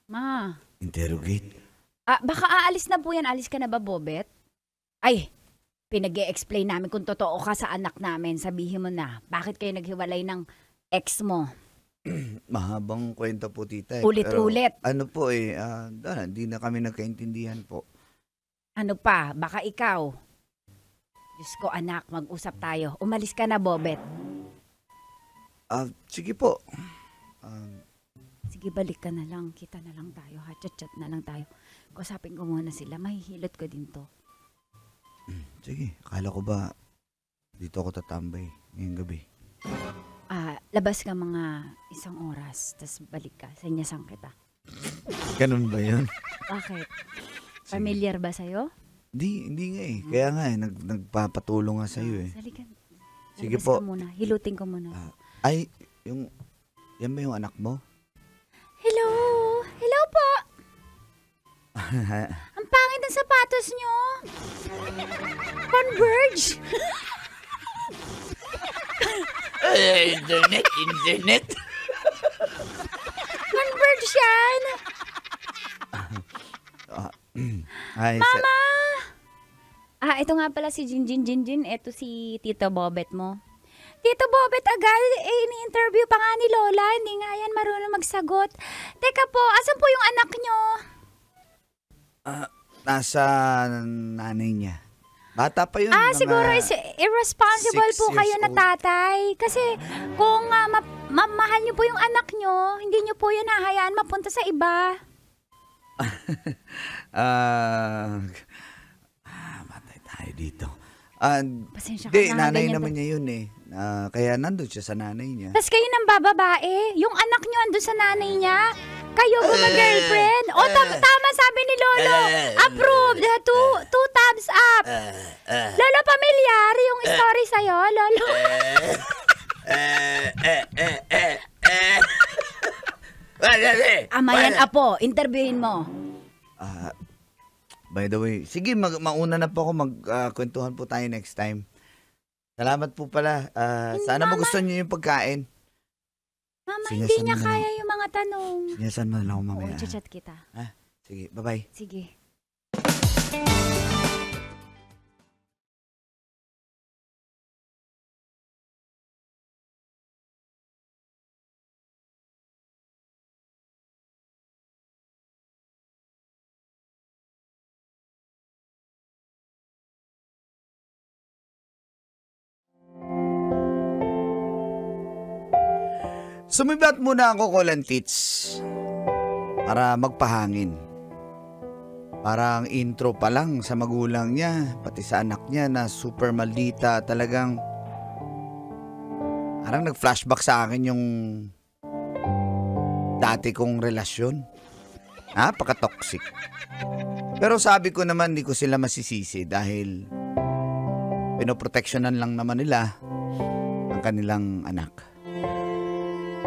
Ma. mag-interrogate. Baka aalis na po yan. Alis ka na ba, Bobet? Ay, pinag-e-explain namin kung totoo ka sa anak namin. Sabihin mo na, bakit kayo naghiwalay ng ex mo? Mahabang kwento po, tita. Ulit-ulit. Pero, ano po hindi na kami nagkaintindihan po. Ano pa? Baka ikaw. Diyos ko, anak, mag-usap tayo. Umalis ka na, Bobet. Sige po. Sige, balik ka na lang. Kita na lang tayo. Chat-chat na lang tayo. Kusapin ko muna sila. Mahihilot ko din to. Sige, akala ko ba dito ako tatambay ngayong gabi. Labas ka mga 1 oras, tas balik ka. Sanyasan kita. Ganun ba yun? Bakit? Familiar ba sa'yo? Hindi nga eh. Kaya nga nagpapatulong nga sa'yo eh. Salikan. Sige Labas po. ka muna. Hilutin ko muna. Yan ba yung anak mo? Hello! Hello po! Ang pangit ng sapatos nyo! Converge! Internet. Converge yan! Mama! Ito nga pala si Jinjin. Ito si Tito Bobet mo. Tito Bobet agad, ini-interview pa nga ni Lola. Hindi nga yan marunong magsagot. Teka po, asan po yung anak nyo? Nasa nanay niya. Bata pa yun. Siguro irresponsible 6 po kayo years na old. tatay. Kasi kung mahal nyo po yung anak nyo, hindi nyo po yun hahayaan mapunta sa iba. Matay tayo dito. Pasensya ka Di, na, nanay ganyan naman niya yun eh. Kaya nandun siya sa nanay niya. Tapos kayo nang bababae, yung anak nyo andun sa nanay niya, kayo girlfriend. Tama sabi ni Lolo. Approved. Two thumbs up. Lolo, pamilyar yung story sa'yo, Lolo. Amayan, apo. Interviewin mo. By the way, sige, mauna na po ako. Magkwentuhan po tayo next time. Salamat po pala. Sana magustuhan niyo yung pagkain. Mama, Sinyasan hindi niya mo na kaya yung mga tanong. Sinyasan mo na lang ako mamaya. Chat kita. Sige, bye-bye. Sige. Sumibat muna ako, Kolantits, para magpahangin. Parang intro pa lang sa magulang niya, pati sa anak niya na super maldita. Talagang parang nag-flashback sa akin yung dati kong relasyon. Napaka-toxic. Pero sabi ko naman, di ko sila masisisi dahil pinoproteksyonan lang naman nila ang kanilang anak.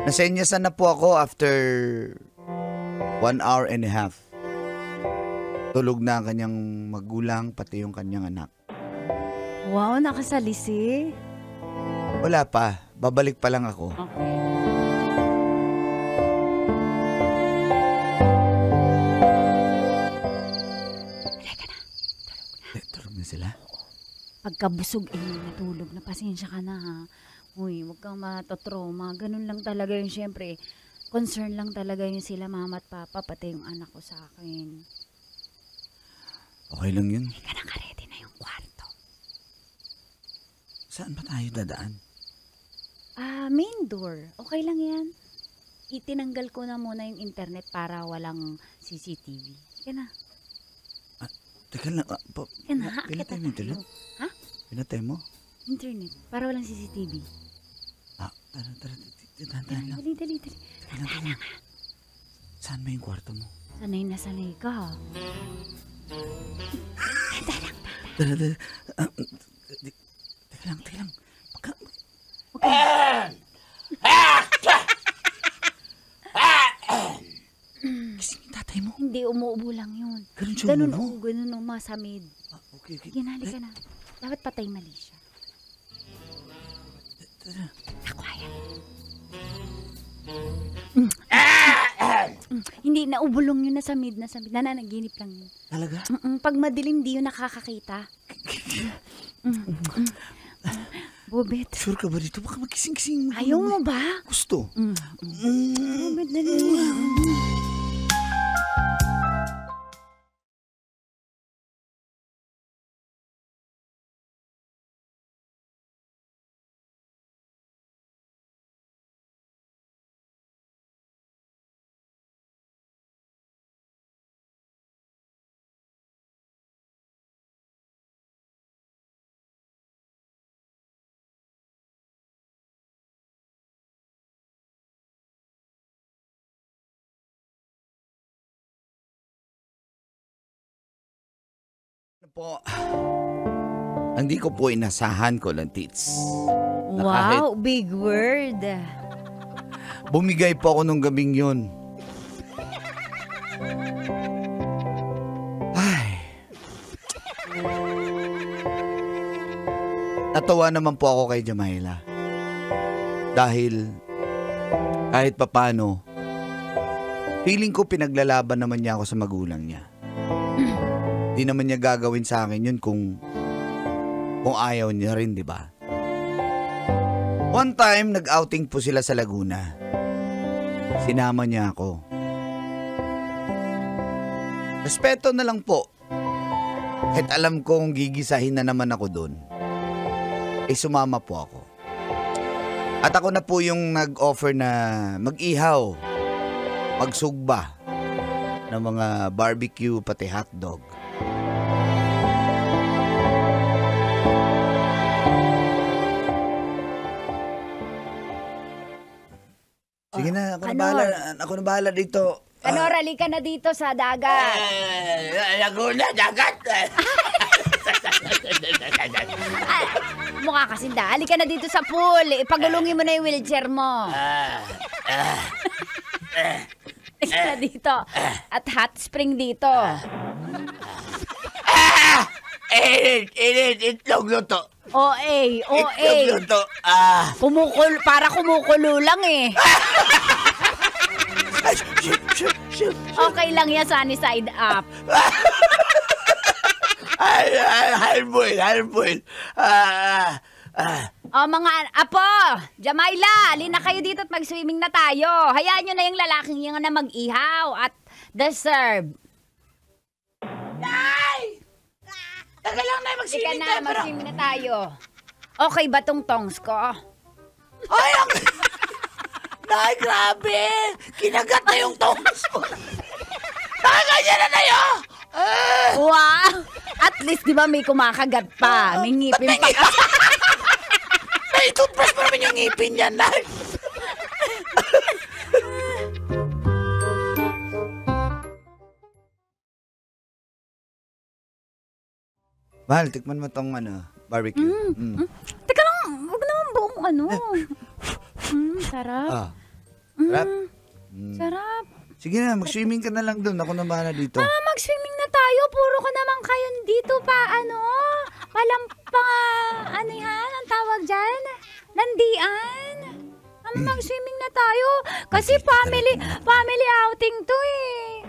Nasenyasan na po ako after 1 hour and a half. Tulog na ang kanyang magulang, pati yung kanyang anak. Wow, nakasalisi. Wala pa. Babalik pa lang ako. Okay. Tulog na sila? Pagkabusog, natulog na. Pasensya ka na, ha? Uy, huwag kang matotrauma. Ganun lang talaga yun, syempre. Concern lang talaga yun sila, mama at papa, pati yung anak ko sa akin. Okay lang yun. Hindi ka nakaredy na yung kwarto. Saan ba tayo dadaan? Main door. Okay lang yan. Itinanggal ko na muna yung internet para walang CCTV. Yan na. Teka lang. Yan na. Pinatay mo internet? Ha? Pinatay mo? Internet. Para walang CCTV. Tara. Dahan lang. Dali. Teka lang. Saan ba yung kwarto mo? Sanay na sanay ka. Tara. Teka lang. Gising yung tatay mo? Hindi, umuubo lang yun. Ganun siya umuubo? Ganun o, masamid. Okay. Ginali ka na. Dapat patay mali siya. Tara. Quiet. Hindi, naubulong yun, nasamid. Nananaginip lang yun. Talaga? Pag madilim, di yun nakakakita. Bobet. Sure ka ba dito? Baka magising-gising. Ayaw mo ba? Gusto. Bobet, dali. Po, hindi ko po inasahan, Kolantits. Wow, big word. Bumigay po ako nung gabing yun. Ay. Natawa naman po ako kay Jamaila. Dahil kahit papano, feeling ko pinaglalaban naman niya ako sa magulang niya. Di naman niya gagawin sa akin yun kung ayaw niya rin, di ba? One time, nag-outing po sila sa Laguna. Sinama niya ako. Respeto na lang po. Kahit alam kong gigisahin na naman ako doon, sumama po ako. At ako na po yung nag-offer na mag-ihaw, magsugba ng mga barbecue pati hotdog. Sige na, ako na bahala dito. Kanor, halika na dito sa dagat. Laguna, dagat. Mukha kasing halika na dito sa pool. Ipagulungin mo na yung wheelchair mo. Halika na dito. At hot spring dito. Itlog luto. Itlog luto. Para kumukulo lang eh. Okay lang yan, sunny side up. Hard boil. Mga apo, Jamaila, alin na kayo dito at mag-swimming na tayo. Hayaan nyo na yung lalaking yung na mag-ihaw at deserve. Nay! Tagal lang na mag-swimming tayo. Mag-swimming na tayo. Okay ba tong tongs ko? Ay, Nay, grabe! Kinagat na yung toes mo. Nakaganyan na tayo! Wow! At least, di ba, may kumakagat pa. May ngipin pa kasi. Nay, toothbrush mo naman yung ngipin niyan, Nay. Mahal, tikman mo tong barbecue. Teka lang, huwag naman buong sarap. Sarap? Sarap. Sige na, mag-swimming ka na lang doon. Ako na bahala dito. Mag-swimming na tayo. Puro ka naman kayo dito pa, palang yan? Ang tawag dyan? Landian. Mag-swimming na tayo. Kasi family outing to eh.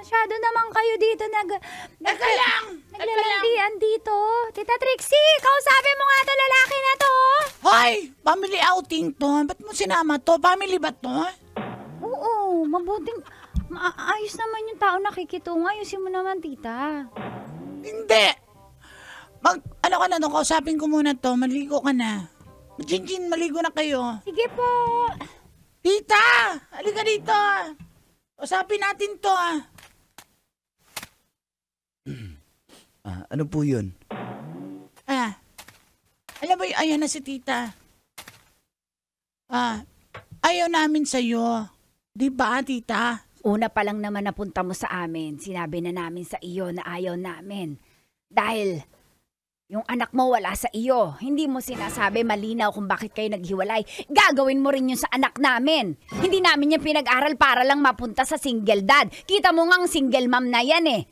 Masyado naman kayo dito naglalandian dito. Tita Trixie, kausapin mo nga to lalaki na to. Hoy, family outing to. Ba't mo sinama to? Family ba to? Oo, mabuting... ayos naman yung tao nakikitungo. Ayusin mo naman, tita. Hindi. Ano ka na doon? Kausapin ko muna to. Maligo ka na. Jinjin, maligo na kayo. Sige po. Tita! Halika dito. Kausapin natin to Ano po yun? Alam mo, ayaw na si tita. Ayaw namin sa'yo. Di ba, tita? Una pa lang naman napunta mo sa amin, sinabi na namin sa iyo na ayaw namin. Dahil yung anak mo wala sa iyo. Hindi mo sinasabi malinaw kung bakit kayo naghiwalay. Gagawin mo rin yun sa anak namin. Hindi namin yung pinag-aral para lang mapunta sa single dad. Kita mo ngang single mom na yan eh.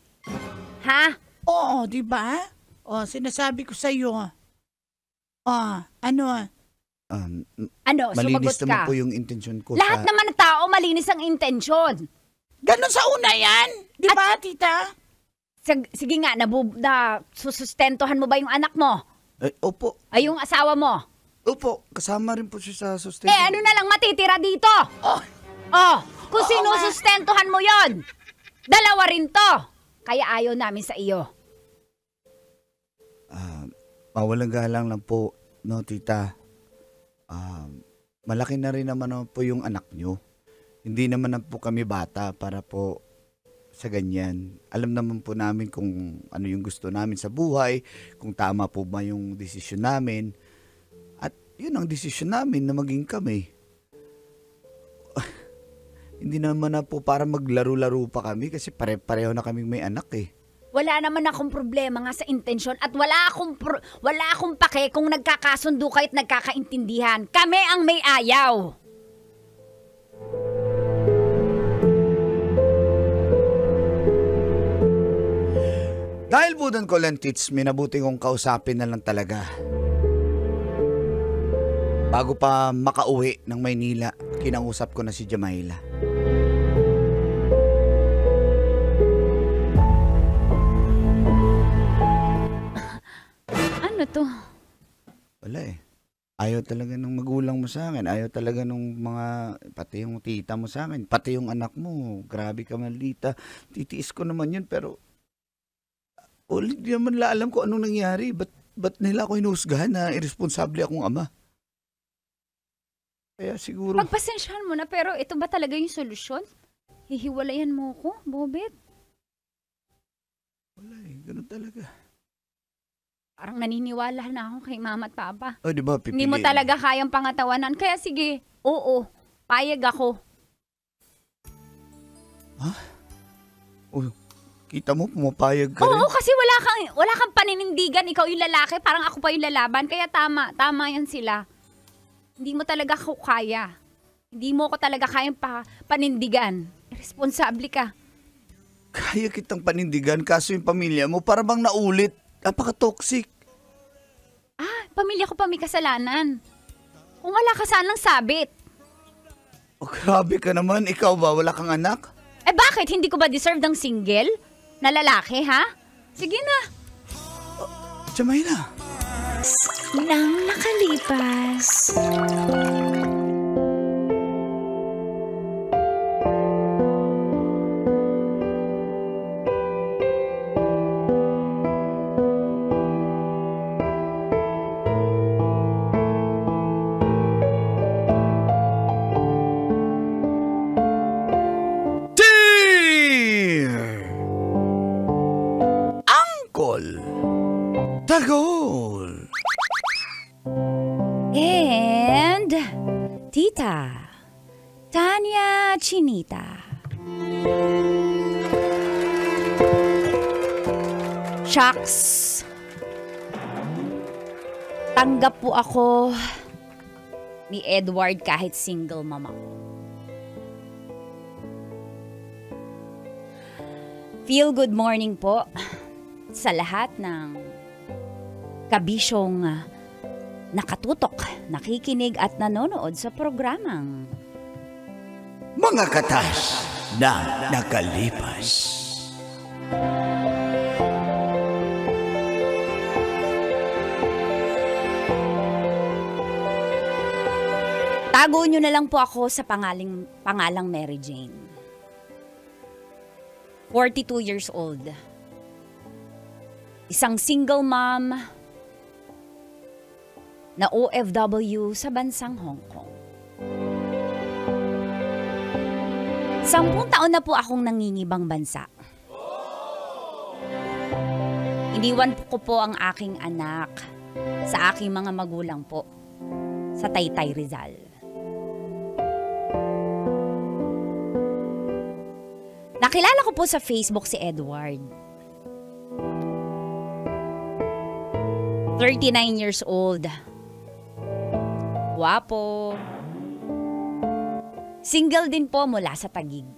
Ha? Oo, di ba? Sinasabi ko sa'yo. Ano? Malinis Sumagot naman ka. po yung intensyon ko. Lahat naman ng tao malinis ang intensyon. Ganon sa una yan. Di ba, tita? Sige nga, susustentuhan mo ba yung anak mo? Opo. Ay, yung asawa mo? Opo, kasama rin po siya sa sustain. Ano na lang matitira dito? Kung sinusustentuhan mo yon, dalawa rin to. Kaya ayaw namin sa iyo. Mawalang galang lang po, no, tita. Malaki na rin naman po yung anak nyo. Hindi naman na po kami bata para po sa ganyan. Alam naman po namin kung ano yung gusto namin sa buhay, kung tama po ba yung desisyon namin. At yun ang desisyon namin na maging kami. Hindi naman na po para maglaro-laro pa kami kasi pare-pareho na kaming may anak eh. Wala naman akong problema nga sa intensyon at wala akong pake kung nagkakasundo kayo at nagkakaintindihan. Kami ang may ayaw. Dahil po doon ko lang, Tits, minabuti kong kausapin na lang talaga. Bago pa makauwi ng Maynila, kinausap ko na si Jamaila. Ano to? Wala eh. Ayaw talaga ng magulang mo sa akin. Ayaw talaga ng pati yung tita mo sa akin. Pati yung anak mo. Grabe ka, Malita. Titiis ko naman yun, pero hindi naman alam ko anong nangyari. Ba't nila ako hinusgahan na irresponsable akong ama? Kaya siguro... Pagpasensyahan mo na, pero ito ba talaga yung solusyon? Hihiwalayan mo ko, Bobet? Wala eh, ganun talaga. Parang naniniwala na ako kay mama at papa. Di ba, pipiliin? Hindi mo talaga kayang pangatawanan. Kaya sige, oo, payag ako. Ha? Kita mo, pumapayag ka rin? Oo, kasi wala kang paninindigan. Ikaw yung lalaki, parang ako pa yung lalaban. Kaya tama yan sila. Hindi mo talaga ako kaya. Hindi mo ko talaga kayang panindigan. Irresponsable ka. Kaya kitang panindigan, kaso yung pamilya mo para bang naulit. Napaka-toxic. Pamilya ko pa may kasalanan. Kung wala ka sanang sabit. Grabe ka naman. Ikaw ba? Wala kang anak? Bakit? Hindi ko ba deserve ng single? Na lalaki, ha? Sige na. Jamaila. Nang nakalipas. Tagol. And Tita Tanya Chinita. Shucks. Tanggap po ako ni Edward kahit single mama ko. Feel good morning po sa lahat ng kabisyong nakatutok, nakikinig at nanonood sa programang Mga Katas na Nakalipas. Tago nyo na lang po ako sa pangalang Mary Jane. 42 years old. Isang single mom na OFW sa bansang Hong Kong. 10 taon na po akong nangingibang bansa. Iniwan ko po ang aking anak sa aking mga magulang po sa Taytay, Rizal. Nakilala ko po sa Facebook si Edward. 39 years old. Guwapo. Single din po mula sa Taguig.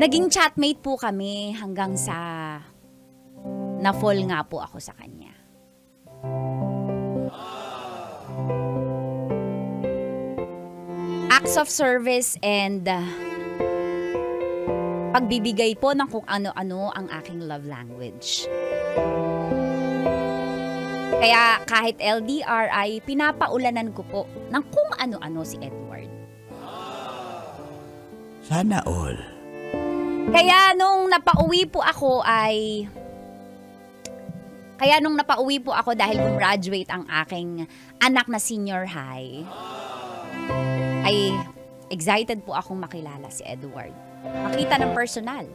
Naging chatmate po kami hanggang sa na-fall nga po ako sa kanya. Acts of service and pagbibigay po ng kung ano-ano ang aking love language. Kaya kahit LDR ay pinapaulanan ko po ng kung ano-ano si Edward. Sana all. Kaya nung napauwi po dahil gumraduate ang aking anak na senior high, ay excited po akong makilala si Edward. Makita ng personal.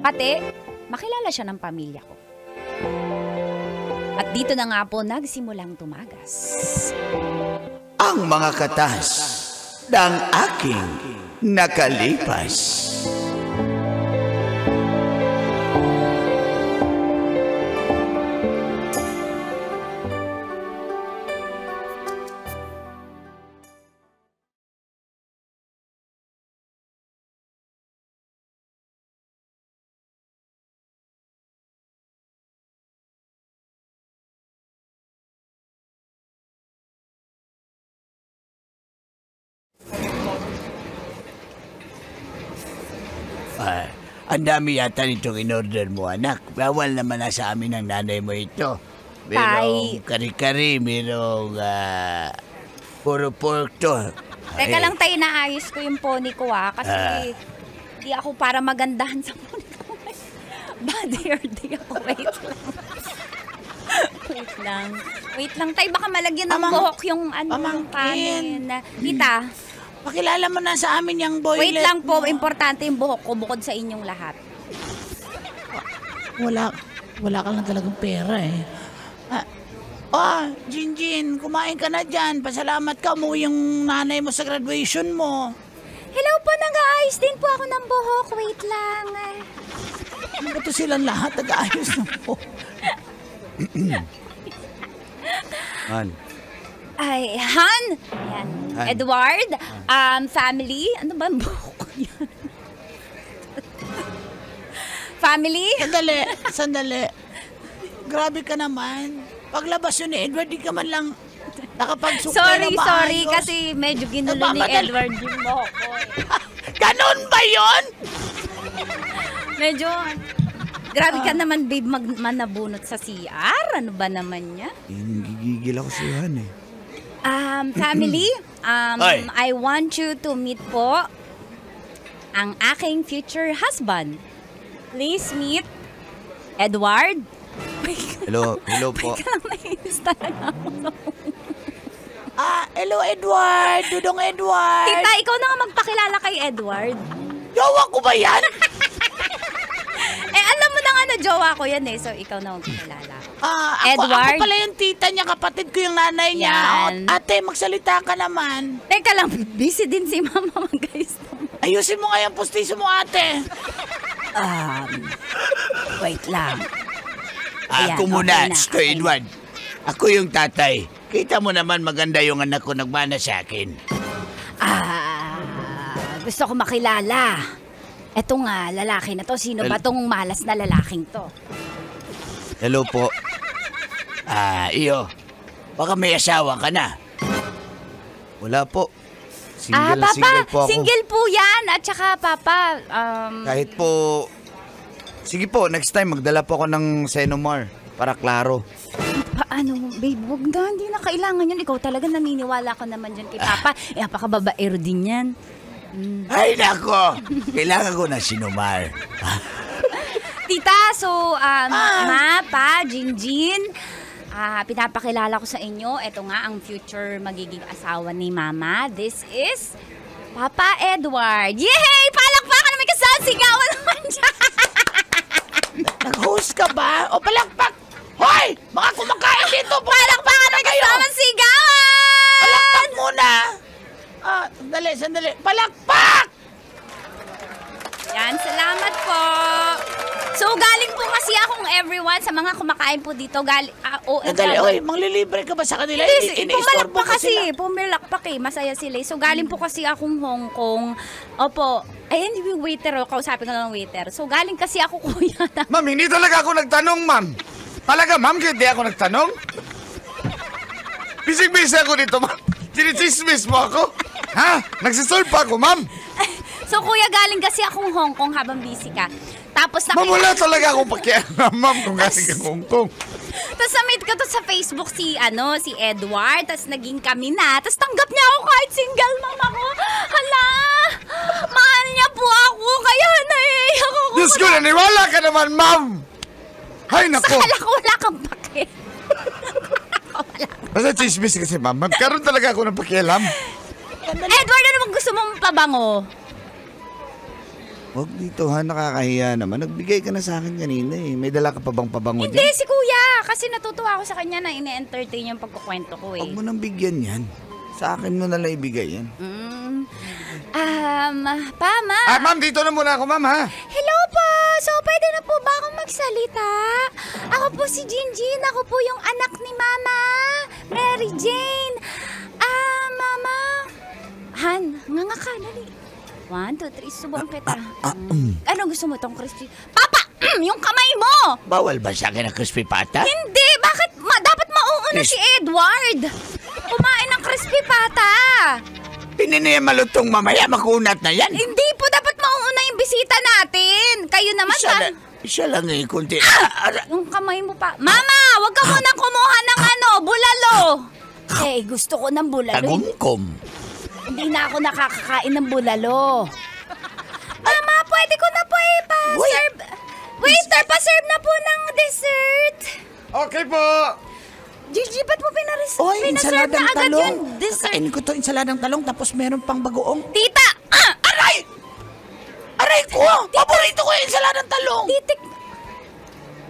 Pati, makilala siya ng pamilya ko. At dito na nga po nagsimulang tumagas Ang mga katas ng aking nakalipas. Ang dami yata nitong in-order mo, anak. Bawal naman na sa amin ng nanay mo ito. Merong kari-kari, merong puro pork to. Teka lang tayo, naayos ko yung pony ko kasi di ako para magandahan sa pony ko. Body hair di ako. Wait lang tayo, baka malagyan ng buhok yung yung kanin. Tita, pakilala mo na sa amin yung boylet. Wait lang po, importante yung buhok ko bukod sa inyong lahat. Wala ka lang talagang pera eh. Jinjin, kumain ka na dyan. Pasalamat ka mo yung nanay mo sa graduation mo. Hello po, nag-aayos din po ako ng buhok. Wait lang. Ano ba ito silang lahat nag-aayos ng buhok? Han. Ay, Han! Yan. Han. Edward, family. Ano ba ang buhok ko yan? Family? Sandali. Grabe ka naman. Paglabas yun ni Edward, di ka man lang nakapagsuklay na maayos. Sorry, kasi medyo ginulo ni Edward yung buhok ko. Ganon ba yun? Medyo, grabe ka naman, babe, manabunot sa CR. Ano ba naman yan? Gigigil ako siya, Han eh. Family, I want you to meet po ang aking future husband. Please meet Edward. Hello po. Nainis talaga ako. Hello Edward, Dudong Edward. Tita, ikaw na nga magpakilala kay Edward. Jowa ko ba yan? Alam mo na nga na jowa ko yan eh. So, ikaw na magkakilala. Ako pala yung tita niya, kapatid ko yung nanay niya. Yan. Ate, magsalita ka naman. Teka lang, busy din si mama guys. Ayusin mo nga yung pustiso mo, ate. Wait lang. Ako Ayan, muna, okay na, Sir okay. Edward. Ako yung tatay. Kita mo naman maganda yung anak ko nagmana sa akin. Gusto ko makilala. Eto nga, lalaki na to. Sino ba tong malas na lalaking to? Hello po. Iyo. Baka may asawa ka na. Wala po. Single na Papa, single po ako. single po yan. At saka, Papa, Kahit po... Sige po, next time magdala po ako ng Senomar para klaro. paano, babe, wag na, hindi na kailangan yun. Ikaw talaga naniniwala ko naman dyan kay Papa. Napakababaero din yan. Ay, nako! Kailangan ko na Senomar. Tita, so, Ma, Pa, Jinjin, pinapakilala ko sa inyo, ito nga ang future magiging asawa ni Mama. This is Papa Edward. Yay! Palakpakan na may kasasigawan naman dyan! Nag-host ka ba? O palakpak! Hoy! Mga kumakain dito! Palakpakan na may kasama sigawan! Palakpak muna! Sandali. Palakpak! Yan, salamat po. So, galing po kasi akong everyone sa mga kumakain po dito. Sandali, oy, manglilibre ka ba sa kanila? Pumalak Iniistorbo pa ko kasi. sila. Pumalak pa masaya sila. So, galing po kasi akong Hong Kong. Opo. Ay, hindi yung waiter. Kausapin ko lang ng waiter. So, galing kasi ako, kuya. Ma'am, hindi talaga ako nagtanong, ma'am. Talaga, ma'am, hindi ako nagtanong. Bisig-bisig ako dito, ma'am. Sinisismis mo ako? Ha? Nagsisolve pa ako, ma'am. So, kuya, galing kasi akong Hong Kong habang busy ka. Tapos Ma'am, wala talaga akong pakialam, ma'am, kung galing kang Hong Kong. Tapos na-meet ko to sa Facebook si Edward. Tapos naging kami na. Tapos tanggap niya ako kahit single mom ako. Hala! Mahal niya po ako. Kaya naiiyak ako. Diyos ko, naniwala ka naman, ma'am. Hay, nako. Sakala ko wala kang pake. Basta chismis kasi, ma'am. Magkaroon talaga ako ng pakialam. Edward, ano bang gusto mong pabango? Huwag dito ha, nakakahiya naman. Nagbigay ka na sa akin kanina eh. May dala ka pa bang pabango Hindi, dyan? si kuya. Kasi natutuwa ako sa kanya na ine-entertain yung pagkukwento ko eh. Huwag mo nang bigyan yan. Sa akin mo nalang ibigay yan. Pama. Ma'am, dito na muna ako, ma'am, ha? Hello po! So, pwede na po ba akong magsalita? Ako po si Jinjin. Ako po yung anak ni Mama. Mary Jane. Mama. Han, nga ka, dali. 1, 2, 3, subukan kita. Ano gusto mo tong crispy? Papa! Yung kamay mo! Bawal ba sa akin ang crispy pata? Hindi! Bakit? Dapat mauuna si Edward. Kumain ng crispy pata. Pininiya malutong mamaya, makunat na yan. Hindi po dapat mauuna yung bisita natin. Kayo naman Isa lang eh, kunti. Yung kamay mo pa. Mama, wag ka muna kumuha ng bulalo. Eh, gusto ko ng bulalo. Tagumkom. Hindi na ako nakakakain ng bulalo. Mama, pwede ko na po pa-serve. Waiter, pa-serve na po ng dessert. Okay po. Gigi, ba't mo Oy, pinaserve na insaladang agad talong. yung dessert? Kakainin ko to, insaladang talong, tapos meron pang bagoong. Tita! Aray! Aray ko! Paborito ko yung insaladang talong!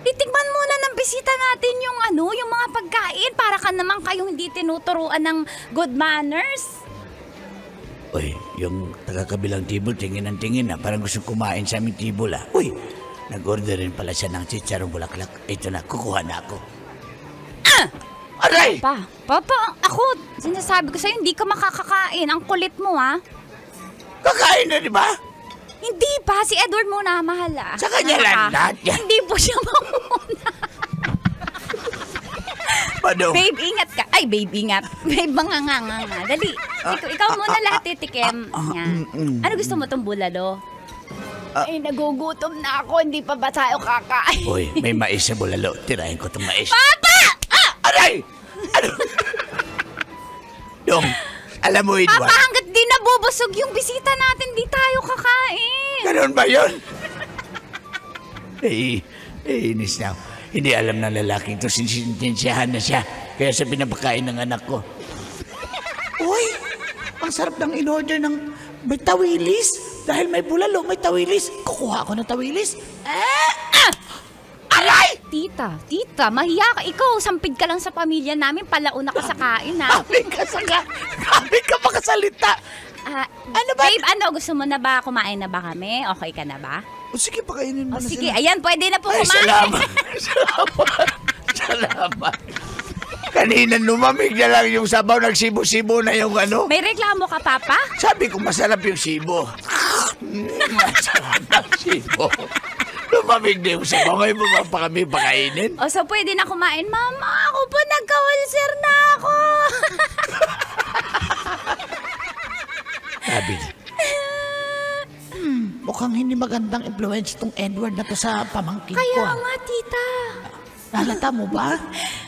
Titikman muna ng bisita natin yung yung mga pagkain para ka naman kayong hindi tinuturuan ng good manners. Uy, yung taga-kabilang table, tingin ng tingin na. Parang gusto kumain sa aming table ah. Uy, nag-order rin pala siya ng chicharong bulaklak. Ito na, kukuha na ako. Aray! Papa, ako, sinasabi ko sa'yo, hindi ka makakakain. Ang kulit mo, ha? Kakain na, di ba? Hindi pa, si Edward muna, mahal, ah. Sa kanya lang lahat yan. Hindi po siya mauna. Paano? Babe, ingat ka. Ay, babe, ingat. Babe, nga. Dali, ikaw muna lahat titikim. Yan. Ano gusto mo tong bulalo? Ay, nagugutom na ako. Hindi pa ba tayo kakain? Uy, may mais sa bulalo. Tirahin ko itong mais. Papa! Aray! Ano? Dong, alam mo, Edward. Papa, hanggat di nabubusog yung bisita natin, di tayo kakain. Ganon ba yun? Inis na ako. Hindi alam ng lalaking to, sinisintensyahan na siya. Kaya sa pinapakain ng anak ko. Uy, ang sarap ng in-order ng may tawilis. Dahil may bulalo, may tawilis. Kukuha ako ng tawilis. Tita, mahiya ka. Ikaw, sampid ka lang sa pamilya namin, palauna ka sa kain, ha? Kami ka makasalita. Ano ba? Babe, gusto mo na ba? Kumain na ba kami? Okay ka na ba? O sige, pakainin mo na Sige, sila. ayan, pwede na po Ay, kumain. Salamat. Kanina lumamig na lang yung sabaw, nagsibo-sibo na yung ano. May reklamo ka, Papa? Sabi ko masarap yung sibo. Masarap ng sibo. Lumamig na yung sabaw. Ngayon mo pa kami pakainin? O, so pwede na kumain. Mama, ako po nagka-ulcer na ako. Sabi niya. Mukhang hindi magandang influence tong Edward na to sa pamangkin ko. Kaya nga, tita. Nalata mo ba?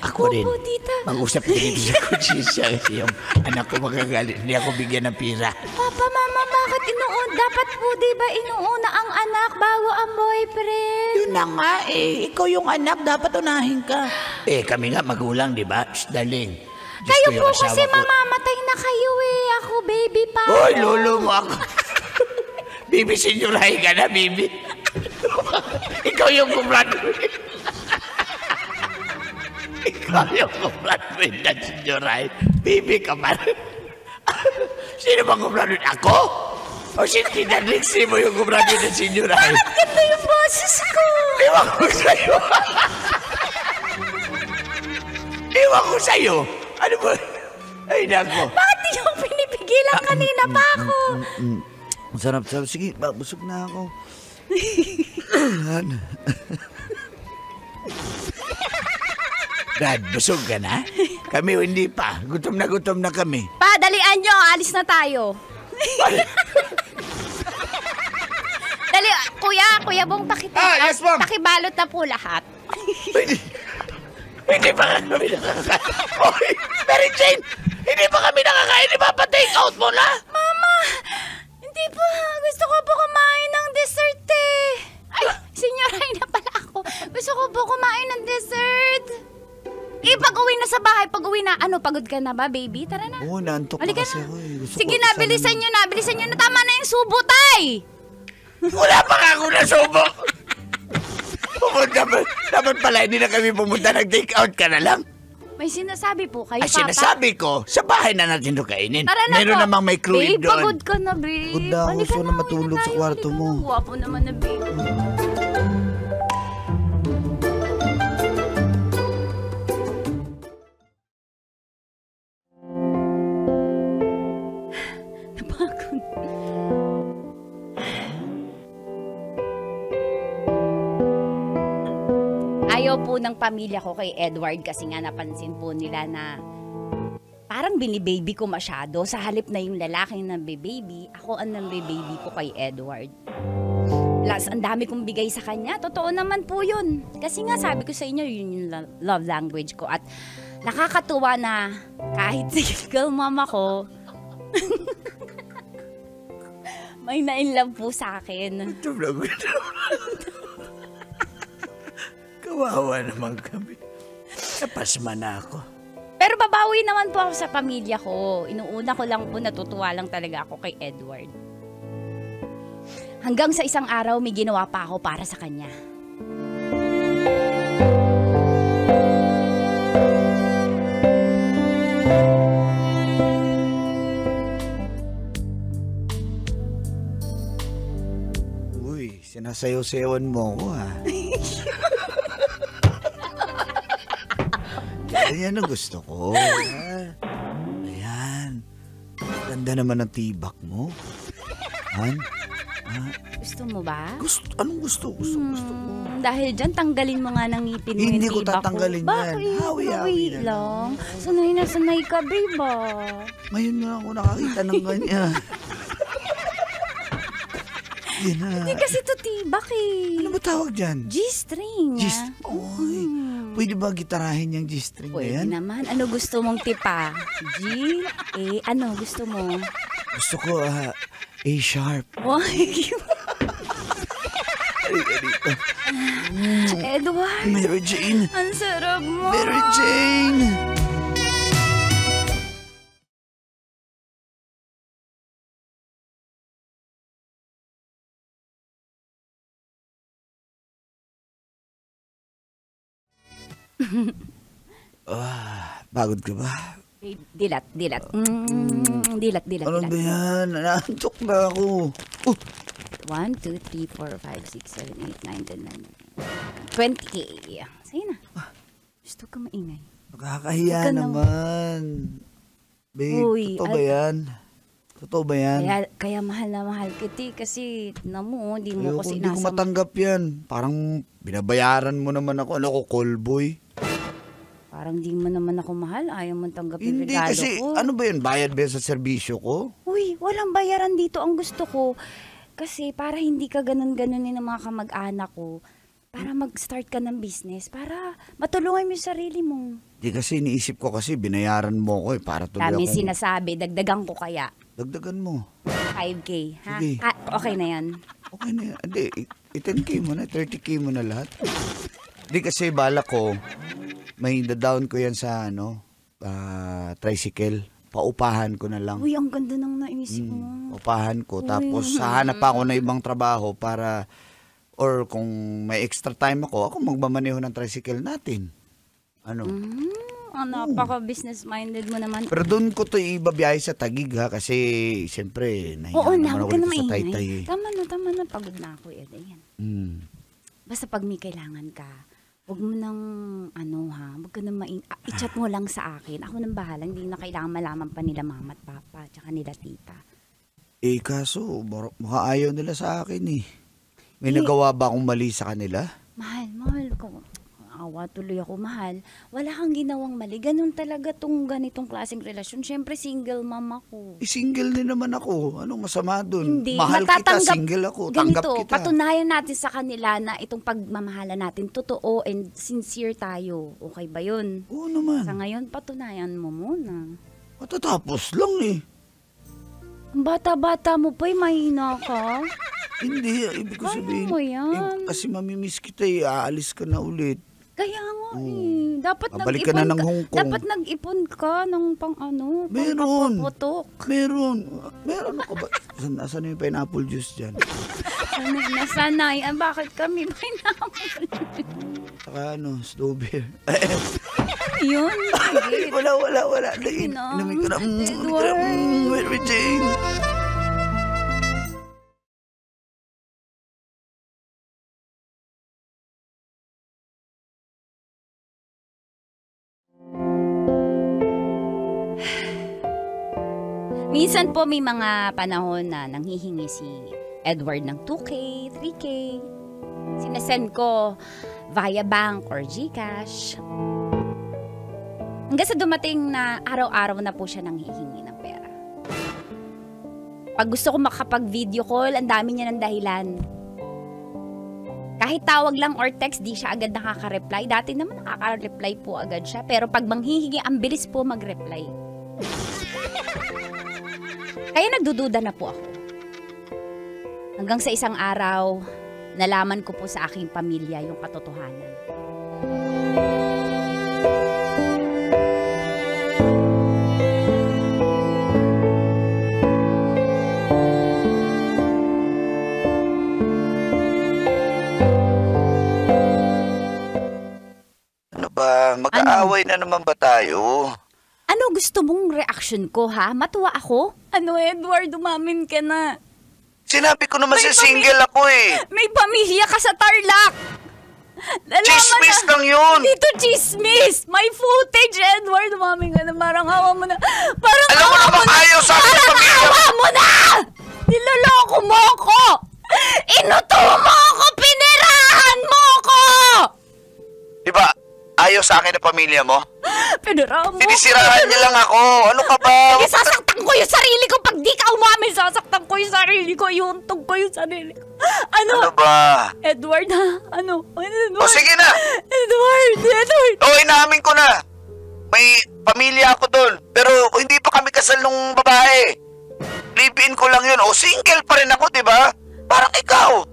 Ako rin. Opo, tita. Mag-usap din dito sa kutsisya kasi yung anak ko magagalit. Hindi ako bigyan ng pira. Papa, Mama, bakit dapat po, di ba, inuuna ang anak bago ang boyfriend? Yun na nga eh. Ikaw yung anak, dapat unahin ka. Kami nga magulang, di ba? Shh, darling. Diyos Kayo ko, yung po asawa kasi ko. mamamatay na kayo eh. Ako, baby pa. Hoy, lolo mo ako. Bibi, senyorahe ka na, Bibi. Ikaw yung kumraduin. Ikaw yung kumraduin na senyorahe. Bibi ka man. Sino bang kumraduin? Ako? O si Nanliksi mo yung kumraduin na senyorahe? Bakit ganda yung boses ko? Iwan ko sa'yo. Iwan ko sa'yo. Ano ba? Ay, nako. Bakit di yung pinipigilan kanina pa ako? Masarap. Sige, busog na ako. Dad, busog ka na? Kami hindi pa. Gutom na kami. Pa, dalian nyo. Alis na tayo. Dali, Kuya Bong, Yes, ma'am. pakibalot na po lahat. Hindi pa kami nakakain. Oy, Mary Jane! Hindi pa kami nakakain. Ipapa-take out mo na? Mama, hindi po. Gusto ko po kumain ng dessert eh. Ay, senyoray na pala ako. Gusto ko po kumain ng dessert. Pag-uwi na sa bahay, pag-uwi na. Pagod ka na ba, baby? Tara na. Oo, naantok pa Halika kasi na. ako eh. Gusto Sige ko na, sana- bilisan nyo na. Tama na yung subo, tay! Wala pa nga ako nasubo. Dapat pala hindi na kami pumunta. Nag-take out ka na lang. May sinasabi po kayo, Ay, Papa. sinasabi ko, sa bahay na natin ito kainin. Tara na Meron po. namang may Babe, cruid doon. pagod ka na, babe. Pagod na ako. Halika Gusto na uwi matulog sa tayo. kwarto Halika mo. na. Guwapo naman na, babe. Napagod. Ayaw po ng pamilya ko kay Edward kasi nga napansin po nila na parang binibaby ko masyado. Sa halip na yung lalaking baby, ako ang baby ko kay Edward. Plus, ang dami kong bigay sa kanya. Totoo naman po yun. Kasi nga sabi ko sa inyo, yun yung love language ko. At nakakatuwa na kahit single mama ko, may na-inlove po sa akin. Kawawa naman kami. Napasma na ako. Pero babawi naman po ako sa pamilya ko. Inuuna ko lang po, natutuwa lang talaga ako kay Edward. Hanggang sa isang araw, may ginawa pa ako para sa kanya. Uy, sinasayaw-sayawan mo ako ha. Yan ang gusto ko. Ayan. Ganda naman ang tibak mo. Han? Gusto mo ba? Anong gusto? Gusto ko. Dahil dyan, tanggalin mo nga ng ngipin mo Hindi yung ko tiba tatanggalin yan. Bakit? Hawi-hawi na lang. Sanay na sanay ka, babe ah. Ngayon na ako nakakita ng ganyan. Yan na. Hindi kasi to tibak eh. Ano ba tawag dyan? G-string ah. Oy, pwede ba gitarahin yung G-string na Pwede yan? naman. Ano gusto mong tipa? G, A, ano gusto mo? Gusto ko A-sharp. Why? Halika dito. Edward, Mary Jane. ang sarap mo. Mary Jane. Pagod ka ba? Dilat. Dilat. Ano ba yan? Naantok na ako. 1, 2, 3, 4, 5, 6, 7, 8, 9, 10, 20K. Sige na. Gusto ka maingay. Nakakahiya Huwag ka naman. Babe, Uy, totoo ba yan? Totoo ba yan? Kaya mahal na mahal kita kasi di mo ko Ayoko, hindi ko sinasama. matanggap yan. Parang binabayaran mo naman ako. Ano ko, callboy? Parang di mo naman ako mahal. Ayaw mo tanggapin Hindi regalo kasi, ko. ano ba yun? Bayad ba yun sa serbisyo ko? Uy, walang bayaran dito. Ang gusto ko, kasi para hindi ka ganun-ganunin ng mga kamag-anak ko, para mag-start ka ng business, para matulungan mo yung sarili mo. Di kasi iniisip ko kasi binayaran mo ko para tuloy Dami akong... sinasabi, dagdagan ko kaya. Dagdagan mo. 5K, ha? Sige. Okay na yan. Okay na yan. Hindi, 10K mo na, 30K mo na lahat. Di kasi bala ko, may down ko yan sa tricycle. Paupahan ko na lang. Uy, ang ganda nang naisip mo. Upahan ko. Tapos hahanap ako na ibang trabaho para, or kung may extra time ako magmamaneho ng tricycle natin. Ano? Napaka-business-minded mo naman. Pero doon ko to ibabiyahe sa Taguig ha, kasi siyempre Oo nahiya na, naman huwag ako ka na dito sa Taytay maingay. eh. Tama na, pagod na ako. Yan. Basta pag may kailangan ka, huwag mo nang, huwag ka nang i-chat mo lang sa akin. Ako nang bahala, hindi na kailangan malaman pa nila mama at papa, tsaka nila tita. Kaso, mukha ayaw nila sa akin eh. May nagawa ba akong mali sa kanila? Mahal ko. Awa tuloy ako, mahal. Wala kang ginawang mali. Ganun talaga tong ganitong klaseng relasyon. Siyempre, single mom ako. Single din naman ako. Anong masama dun? Hindi. Mahal kita, single ako. Tanggap ganito, kita. patunayan natin sa kanila na itong pagmamahala natin, totoo and sincere tayo. Okay ba yun? Oo naman. Sa ngayon, patunayan mo muna. Matatapos lang eh. Ang bata-bata mo pa'y mahina ka. Hindi, ibig ko Kaya sabihin. mo yan. Kasi mamimiss kita eh. Aalis ka na ulit. Kaya nga eh. Dapat Babalik ka na ng Hong Kong. Dapat nag-ipon ka ng Meron. pang-kapuputok. Meron ako ba? Nasaan yung pineapple juice dyan? Nasanay. Bakit kami pineapple? Saka strawberry. Yun. Sige. Wala. Inumin ko na. Mary Jane. Minsan po may mga panahon na nanghihingi si Edward ng 2K, 3K. Sinasend ko via bank or GCash. Hanggang sa dumating na araw-araw na po siya nanghihingi ng pera. Pag gusto ko makapag-video call, ang dami niya ng dahilan. Kahit tawag lang or text, di siya agad nakaka-reply. Dati naman nakaka-reply po agad siya. Pero pag manghihingi, ang bilis po mag-reply. Kaya nagdududa na po ako. Hanggang sa isang araw, nalaman ko po sa aking pamilya yung katotohanan. Ano ba? Mag-aaway na naman ba tayo? Ano gusto mong reaction ko, ha? Matuwa ako? Edward, umamin ka na. Sinabi ko naman sa single ako eh. May pamilya ka sa Tarlac! Chismis lang yun! Dito chismis! May footage, Edward! Umamin ka na, parang hawa mo na. Parang Alam mo hawa naman mo na! ayaw sa akin Parang pamilya! hawa mo na! Niloloko mo ako! Inuto mo ako! Pinirahan mo ako! Diba, ayaw sa akin na pamilya mo? Pinirahan mo Sinisiraan niya lang ako. Ano ka ba? Sige, sasaktan ko yung sarili ko. Pag di ka umamin, sasaktan ko yung sarili ko. Iuntog ko yung sarili ko. Ano ba? Edward, ha? Ano? Edward? O sige na! Edward! O, inaamin ko na. May pamilya ako doon. Pero hindi pa kami kasal nung babae. Live-in ko lang yun. O, single pa rin ako, diba? Parang ikaw.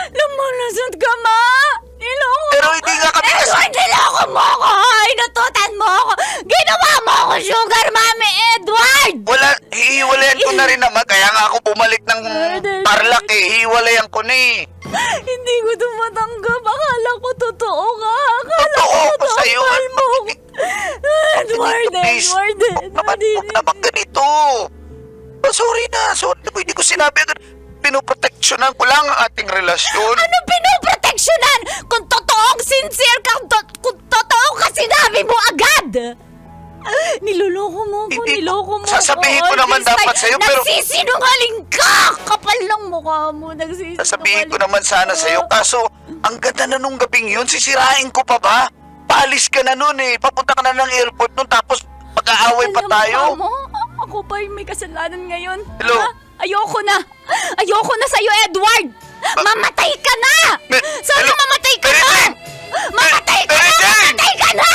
Lumalasad ka, ma! Niloko Pero hindi nga kami kasal. Edward, niloko mo ako! Inututan mo ako! Ginawa mo ako sugar mommy, Edward! Wala, hihiwalayan ko na rin naman. Kaya nga ako bumalik ng Tarlac eh. Hiwalayan ko na eh. Hindi ko ito matanggap. Akala ko totoo ka. Akala ko Totoo ko totoo sa'yo. mahal mo. Edwarden, Please. Edwarden. Huwag naman ganito. Sorry na. Hindi ko sinabi agad. Pinoproteksyonan ko lang ang ating relasyon. Ano pinoproteksyonan? Kung totoong sincere ka, kung totoo ka sinabi mo agad. Niloloko mo ko, Hindi, niloko mo sasabihin ko. ko naman dapat sa'yo, pero... Nagsisinungaling ka! Kapal ng mukha mo, nagsisinungaling. Sasabihin ko naman sana sa'yo, kaso ang ganda na nung gabing yun, sisirain ko pa ba? Paalis ka na nun eh, papunta ka na ng airport nun, tapos pag-aaway pa tayo. Alam mo, ako pa yung may kasalanan ngayon. Hello? Ha? Ayoko na! Ayoko na sa'yo, Edward! Mamatay ka na! Sana Hello? mamatay ka na! Mary Mamatay ka na! Jane! Mamatay ka na!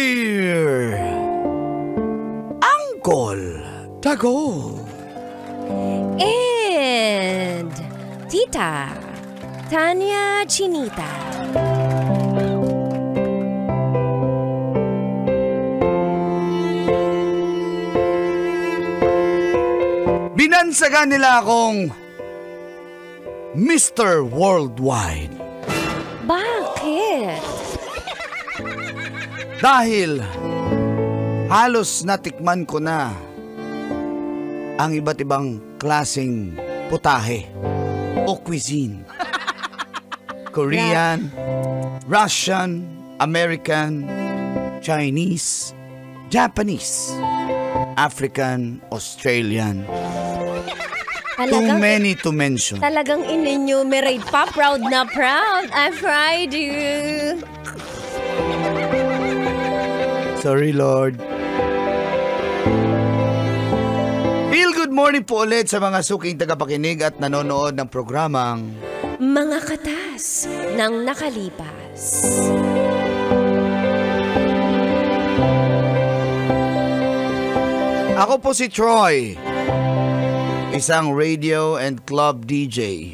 Dear Uncle Tago. And Tita Tanya Chinita. Binansagan nila akong Mr. Worldwide. Bakit? Dahil halos natikman ko na ang iba't ibang klaseng putahe o cuisine. Korean, Russian, American, Chinese, Japanese, African, Australian. Too many to mention. Talagang in-enumerate pa. Proud na proud. I fried you. Sorry, Lord. Feel good morning po ulit sa mga suking tagapakinig at nanonood ng programang Mga katas ng nakalipas. Ako po si Troy, isang radio and club DJ.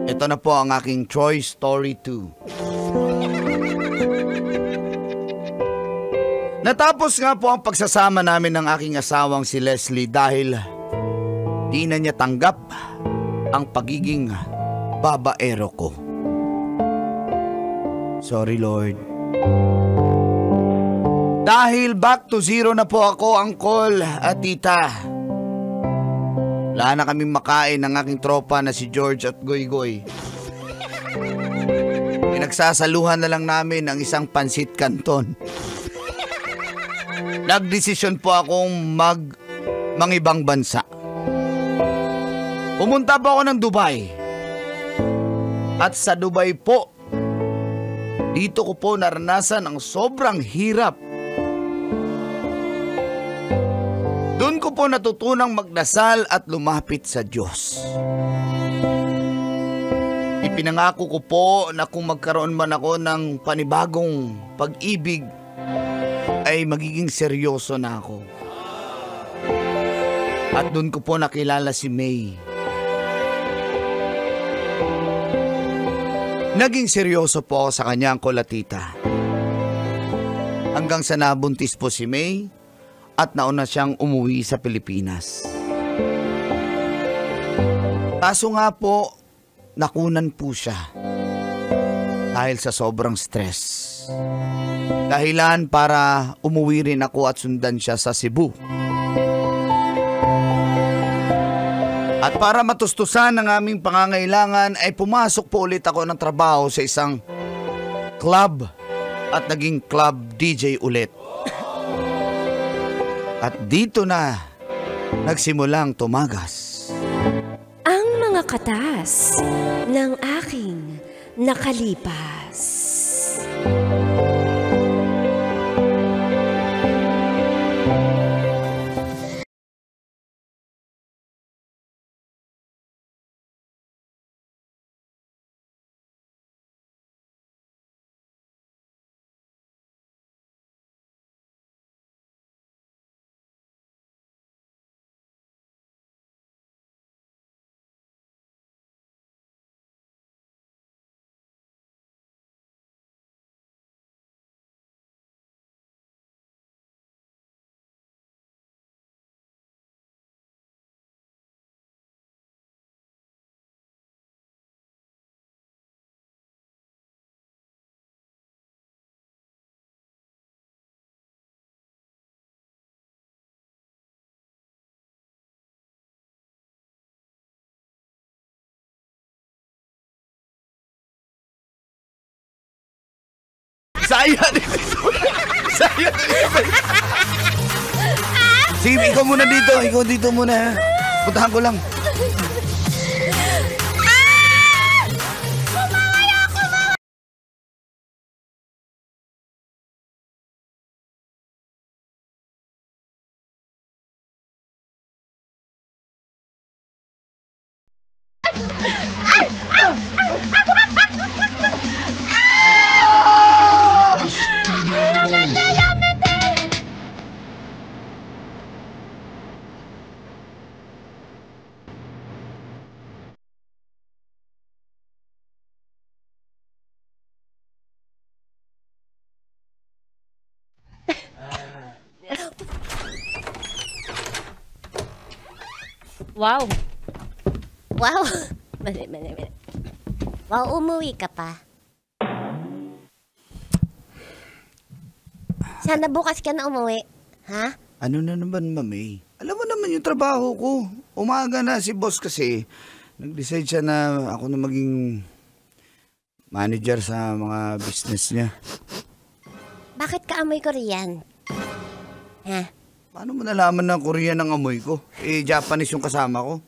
Ito na po ang aking Troy Story 2. Natapos nga po ang pagsasama namin ng aking asawang si Leslie dahil di na niya tanggap ang pagiging babaero ko. Sorry, Lord. Dahil back to zero na po ako, Uncle at Tita. Wala na kaming makain ng aking tropa na si George at Goy-Goy. Pinagsasaluhan na lang namin ang isang pansit canton. Nagdesisyon po akong mangibang bansa. Pumunta po ako ng Dubai. At sa Dubai po, dito ko po naranasan ang sobrang hirap. Doon ko po natutunang magdasal at lumapit sa Diyos. Ipinangako ko po na kung magkaroon man ako ng panibagong pag-ibig, ay magiging seryoso na ako. At doon ko po nakilala si May. Naging seryoso po ako sa kanya, ang kulatita. Hanggang sa nabuntis po si May at nauna siyang umuwi sa Pilipinas. Kaso nga po, nakunan po siya dahil sa sobrang stress. Dahilan para umuwi rin ako at sundan siya sa Cebu. At para matustusan ang aming pangangailangan ay pumasok po ulit ako ng trabaho sa isang club at naging club DJ ulit. At dito na nagsimulang tumagas Ang mga katas ng aking nakalipas. Saya din. Saya din. Sige, ikaw muna dito. Ikaw dito muna. Puntahan ko lang. Wow. Wow. Mali. Wow, umuwi ka pa. Sana bukas ka na umuwi. Ha? Ano na naman, Mami? Alam mo naman yung trabaho ko. Umaga na si boss kasi. Nag-decide siya na ako na maging manager sa mga business niya. Bakit ka amoy Korean? Ha? Paano mo nalaman na Korean ang amoy ko? Japanese yung kasama ko.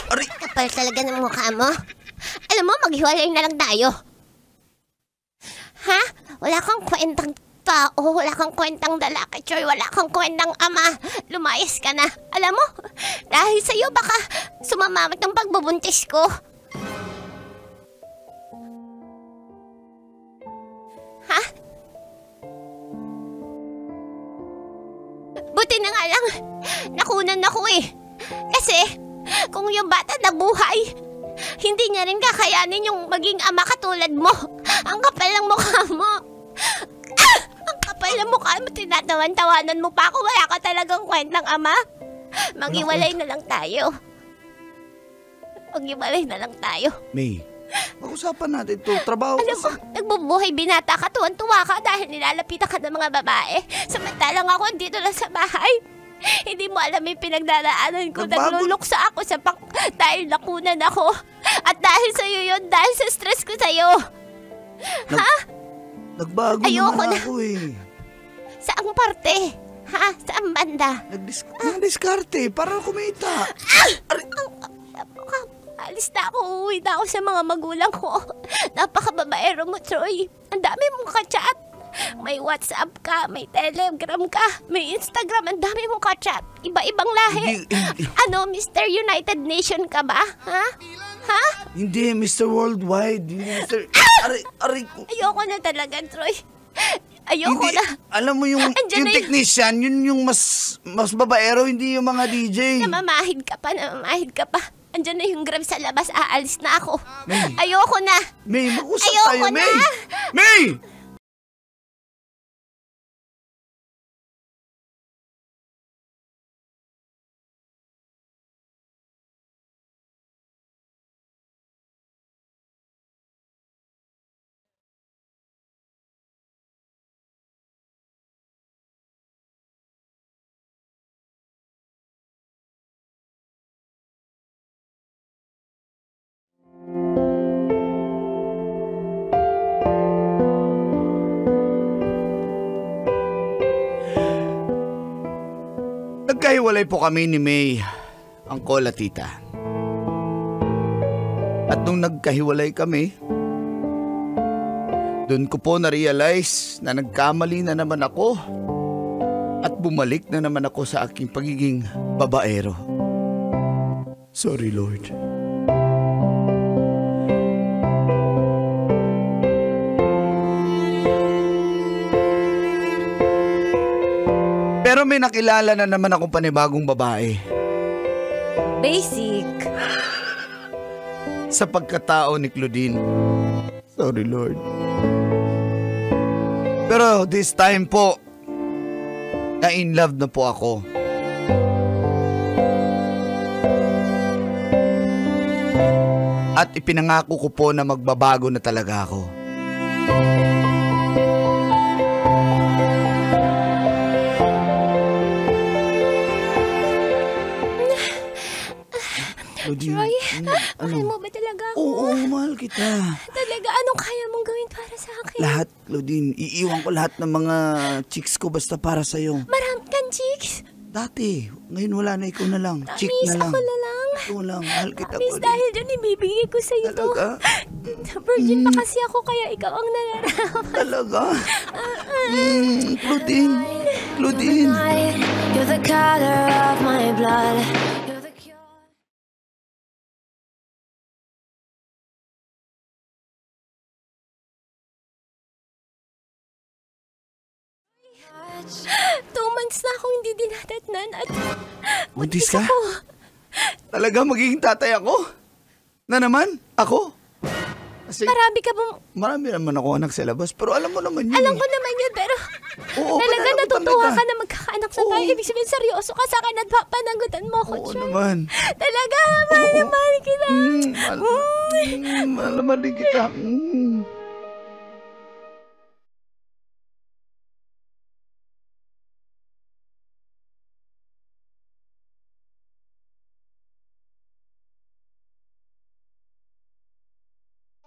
Aray! Kapal talaga ng mukha mo. Alam mo, maghiwalay na lang tayo. Ha? Wala kang kwentang tao, wala kang kwentang lalaki, Choy, wala kang kwentang ama. Lumayas ka na. Alam mo, dahil sa'yo baka sumamamit ng pagbubuntis ko. Ha? Buti na nga lang, nakunan ako eh. Kasi, kung yung bata nabuhay, hindi niya rin kakayanin yung maging ama katulad mo. Ang kapal ng mukha mo. Ang kapal ng mukha mo, tinatawan-tawanan mo pa ako. Wala ka talagang kwentang ama. Maghiwalay na lang tayo. Maghiwalay na lang tayo. May, pag-usapan natin to. Trabaho Alam mo, nagbubuhay binata ka, tuwan-tuwa ka dahil nilalapitan ka ng mga babae. Samantalang ako dito lang sa bahay. Hindi mo alam yung pinagdaraanan ko. Nagluluksa ako sa dahil nakunan ako. At dahil sa'yo yun, dahil sa stress ko sa'yo. Ha? Nagbago Ayoko naman na. ako eh. Saang parte? Ha? Saang banda? Nag-diskarte para kumita. Alis na ako, uuwi na ako sa mga magulang ko. Napakababaero mo, Troy. Ang dami mong ka-chat. May WhatsApp ka, may Telegram ka, may Instagram. Ang dami mong ka-chat. Iba-ibang lahi. Ano, Mr. United Nation ka ba? Ha? Ha? Hindi, Mr. Worldwide. Mr. Aray ko. Ayoko na talaga, Troy. Ayoko Hindi, na. alam mo yung Andyan na yun. technician, yun yung mas babaero, hindi yung mga DJ. Namamahid ka pa. Andyan na yung Grab sa labas. Aalis na ako. May. Ayoko na. May, mag-usap Ayoko tayo, na. May! May! Nagkahiwalay po kami ni May, Angkol at Tita. At nung nagkahiwalay kami, doon ko po na-realize na nagkamali na naman ako at bumalik na naman ako sa aking pagiging babaero. Sorry, Lord. Pero may nakilala na naman akong panibagong babae. Basic. Sa pagkatao ni Claudine. Sorry, Lord. Pero this time po, na-in love na po ako. At ipinangako ko po na magbabago na talaga ako. Troy, mahal mo ba talaga ako? Oo, mahal kita. Talaga, anong kaya mong gawin para sa akin? Lahat, Claudine. Iiwan ko lahat ng mga chicks ko basta para sa'yo. Marami kang chicks. Dati, ngayon wala na, ikaw na lang. Chick Miss, na lang. ako na lang. Ikaw lang, mahal kita, Miss, Claudine. dahil dyan ibibigay ko sa'yo to. Talaga? Virgin pa kasi ako, kaya ikaw ang nararapat. Talaga? Claudine. Claudine. You're the color of my blood. You're the cure. Two months na akong hindi dinadatnan at Buntis ka? ako. Talaga magiging tatay ako? Na naman? Ako? Kasi Marami ka bang... marami naman ako anak sa labas, pero alam mo naman yun. Alam eh. ko naman yun, pero Oo, talaga alam ko natutuwa talaga. ka na magkakaanak sa tayo. Oo. Ibig sabihin, seryoso ka sa akin at papanagutan mo ako, Oo Char. naman. Talaga, mahal na mahal kita. Mahal naman din kita.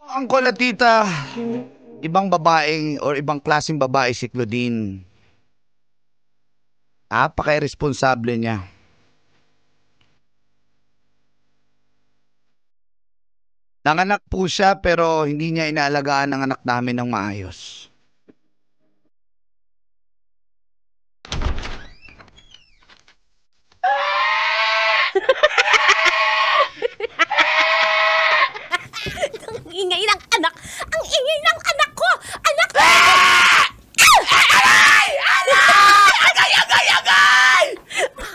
Ang kolatita, ibang babaeng or ibang klaseng babae si Claudine. Napaka-irresponsable niya. Nanganak po siya pero hindi niya inaalagaan ang anak namin ng maayos. Ang ingay ng anak. Ang ingay ng anak ko. Anak ko. Agay!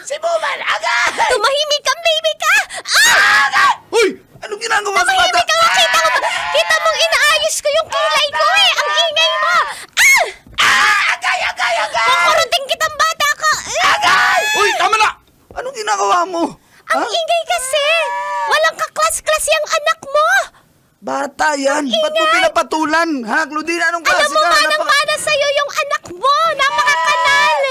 Si Buman, agay! Tumahimik ka, baby ka. Uy! Anong ginagawa sa bata? Tumahimik ka. Kita mo ba? Kita mong inaayos ko yung kilay ko eh. Ang ingay mo. Agay! Kukuruting kitang bata ka. Uy! Tama na! Anong ginagawa mo? Ang ingay kasi. Walang kaklas-klas yung anak mo. Bata yan! Ba't mo pinapatulan? Ha, Claudine? Anong Alam klase mo, ka? manang-mana sa'yo yung anak mo. Napakakanal.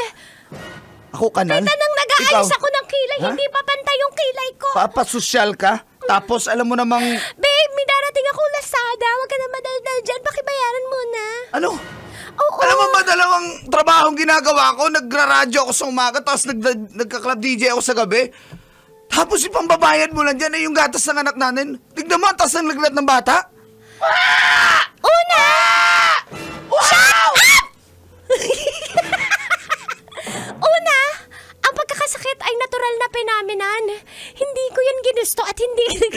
Ako kanal? Kita nang nag-aayos Ikaw? ako ng kilay, Ha? hindi pa pantay yung kilay ko. Papasosyal ka? Tapos alam mo namang... Babe, may darating akong Lazada. Huwag ka na madaldal dyan. Pakibayaran muna. Ano? Oo. Alam mo ba dalawang trabahong ginagawa ko? Nagra-radyo ako sa umaga tapos nagka-club DJ ako sa gabi. Tapos ipambabayad mo lang dyan ay yung gatas ng anak natin. Tignan mo, taas ng laglat ng bata. Una! Shut up! Una, ang pagkakasakit ay natural na pinaminan. Hindi ko yun ginusto at hindi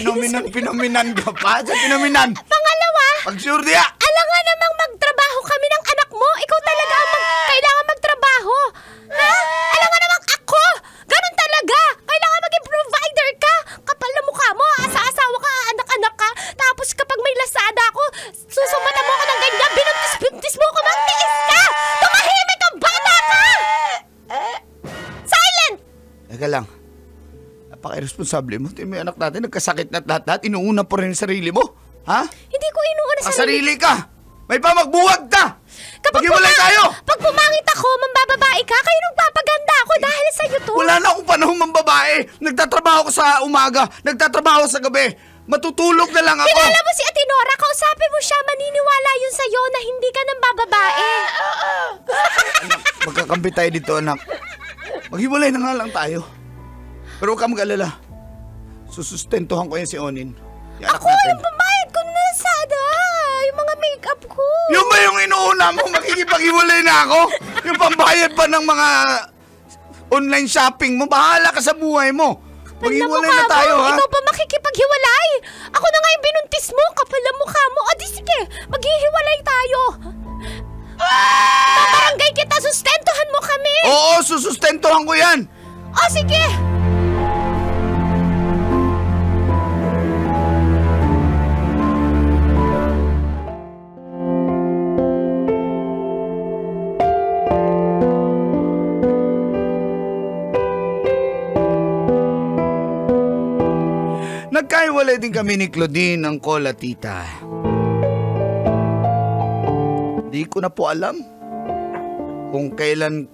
Pinominan ka pa? Sa pinominan? Pangalawa, Pag-sure diya! alam nga namang magtrabaho kami ng anak mo. Ikaw talaga ang kailangan magtrabaho. Ha? Alam nga namang ako. Ganun talaga. Kailangan maging provider ka. Kapal na mukha mo. Asa-asawa ka, anak-anak ka. Tapos kapag may Lazada ako, susumatan mo ako ng ganyan. Binuntis-buntis mo ako. Magtiis ka. Tumahimik ang bata ka. Silent. Teka lang. Napaka-irresponsable mo. Tingnan mo yung anak natin, nagkasakit na lahat. Inuuna po rin yung sarili mo. Ha? Hindi ko inuuna Ang sa sarili ka! May pamagbuwag ka! Pag-iwalay tayo! Pag pumangit ako, mambababae ka, kayo nagpapaganda ako dahil sa'yo to. Wala na akong panahon mambabae. Nagtatrabaho ko sa umaga, nagtatrabaho sa gabi. Matutulog na lang ako. Kilala mo si Ate Nora, kausapin mo siya, maniniwala yun sa'yo na hindi ka nang bababae. Magkakampi tayo dito, anak. Maghiwalay na nga lang tayo. Pero huwag ka mag-alala. Susustentuhan ko yan si Onin. Yung anak Ako, natin. yung pambayad ko na Lazada. Yung mga make-up ko. Yung ba yung inuuna mo? Makikipaghiwalay na ako? Yung pambayad pa ng mga online shopping mo? Bahala ka sa buhay mo. Maghiwalay na tayo, ha? Ikaw pa makikipaghiwalay. Ako na nga yung binuntis mo, kapal ang mukha mo. O di sige, maghihiwalay tayo. Paparangay kita, sustentuhan mo kami. Oo, susustentuhan ko yan. O sige. Nagkahiwalay din kami ni Claudine ng Cola, tita. Di ko na po alam kung kailan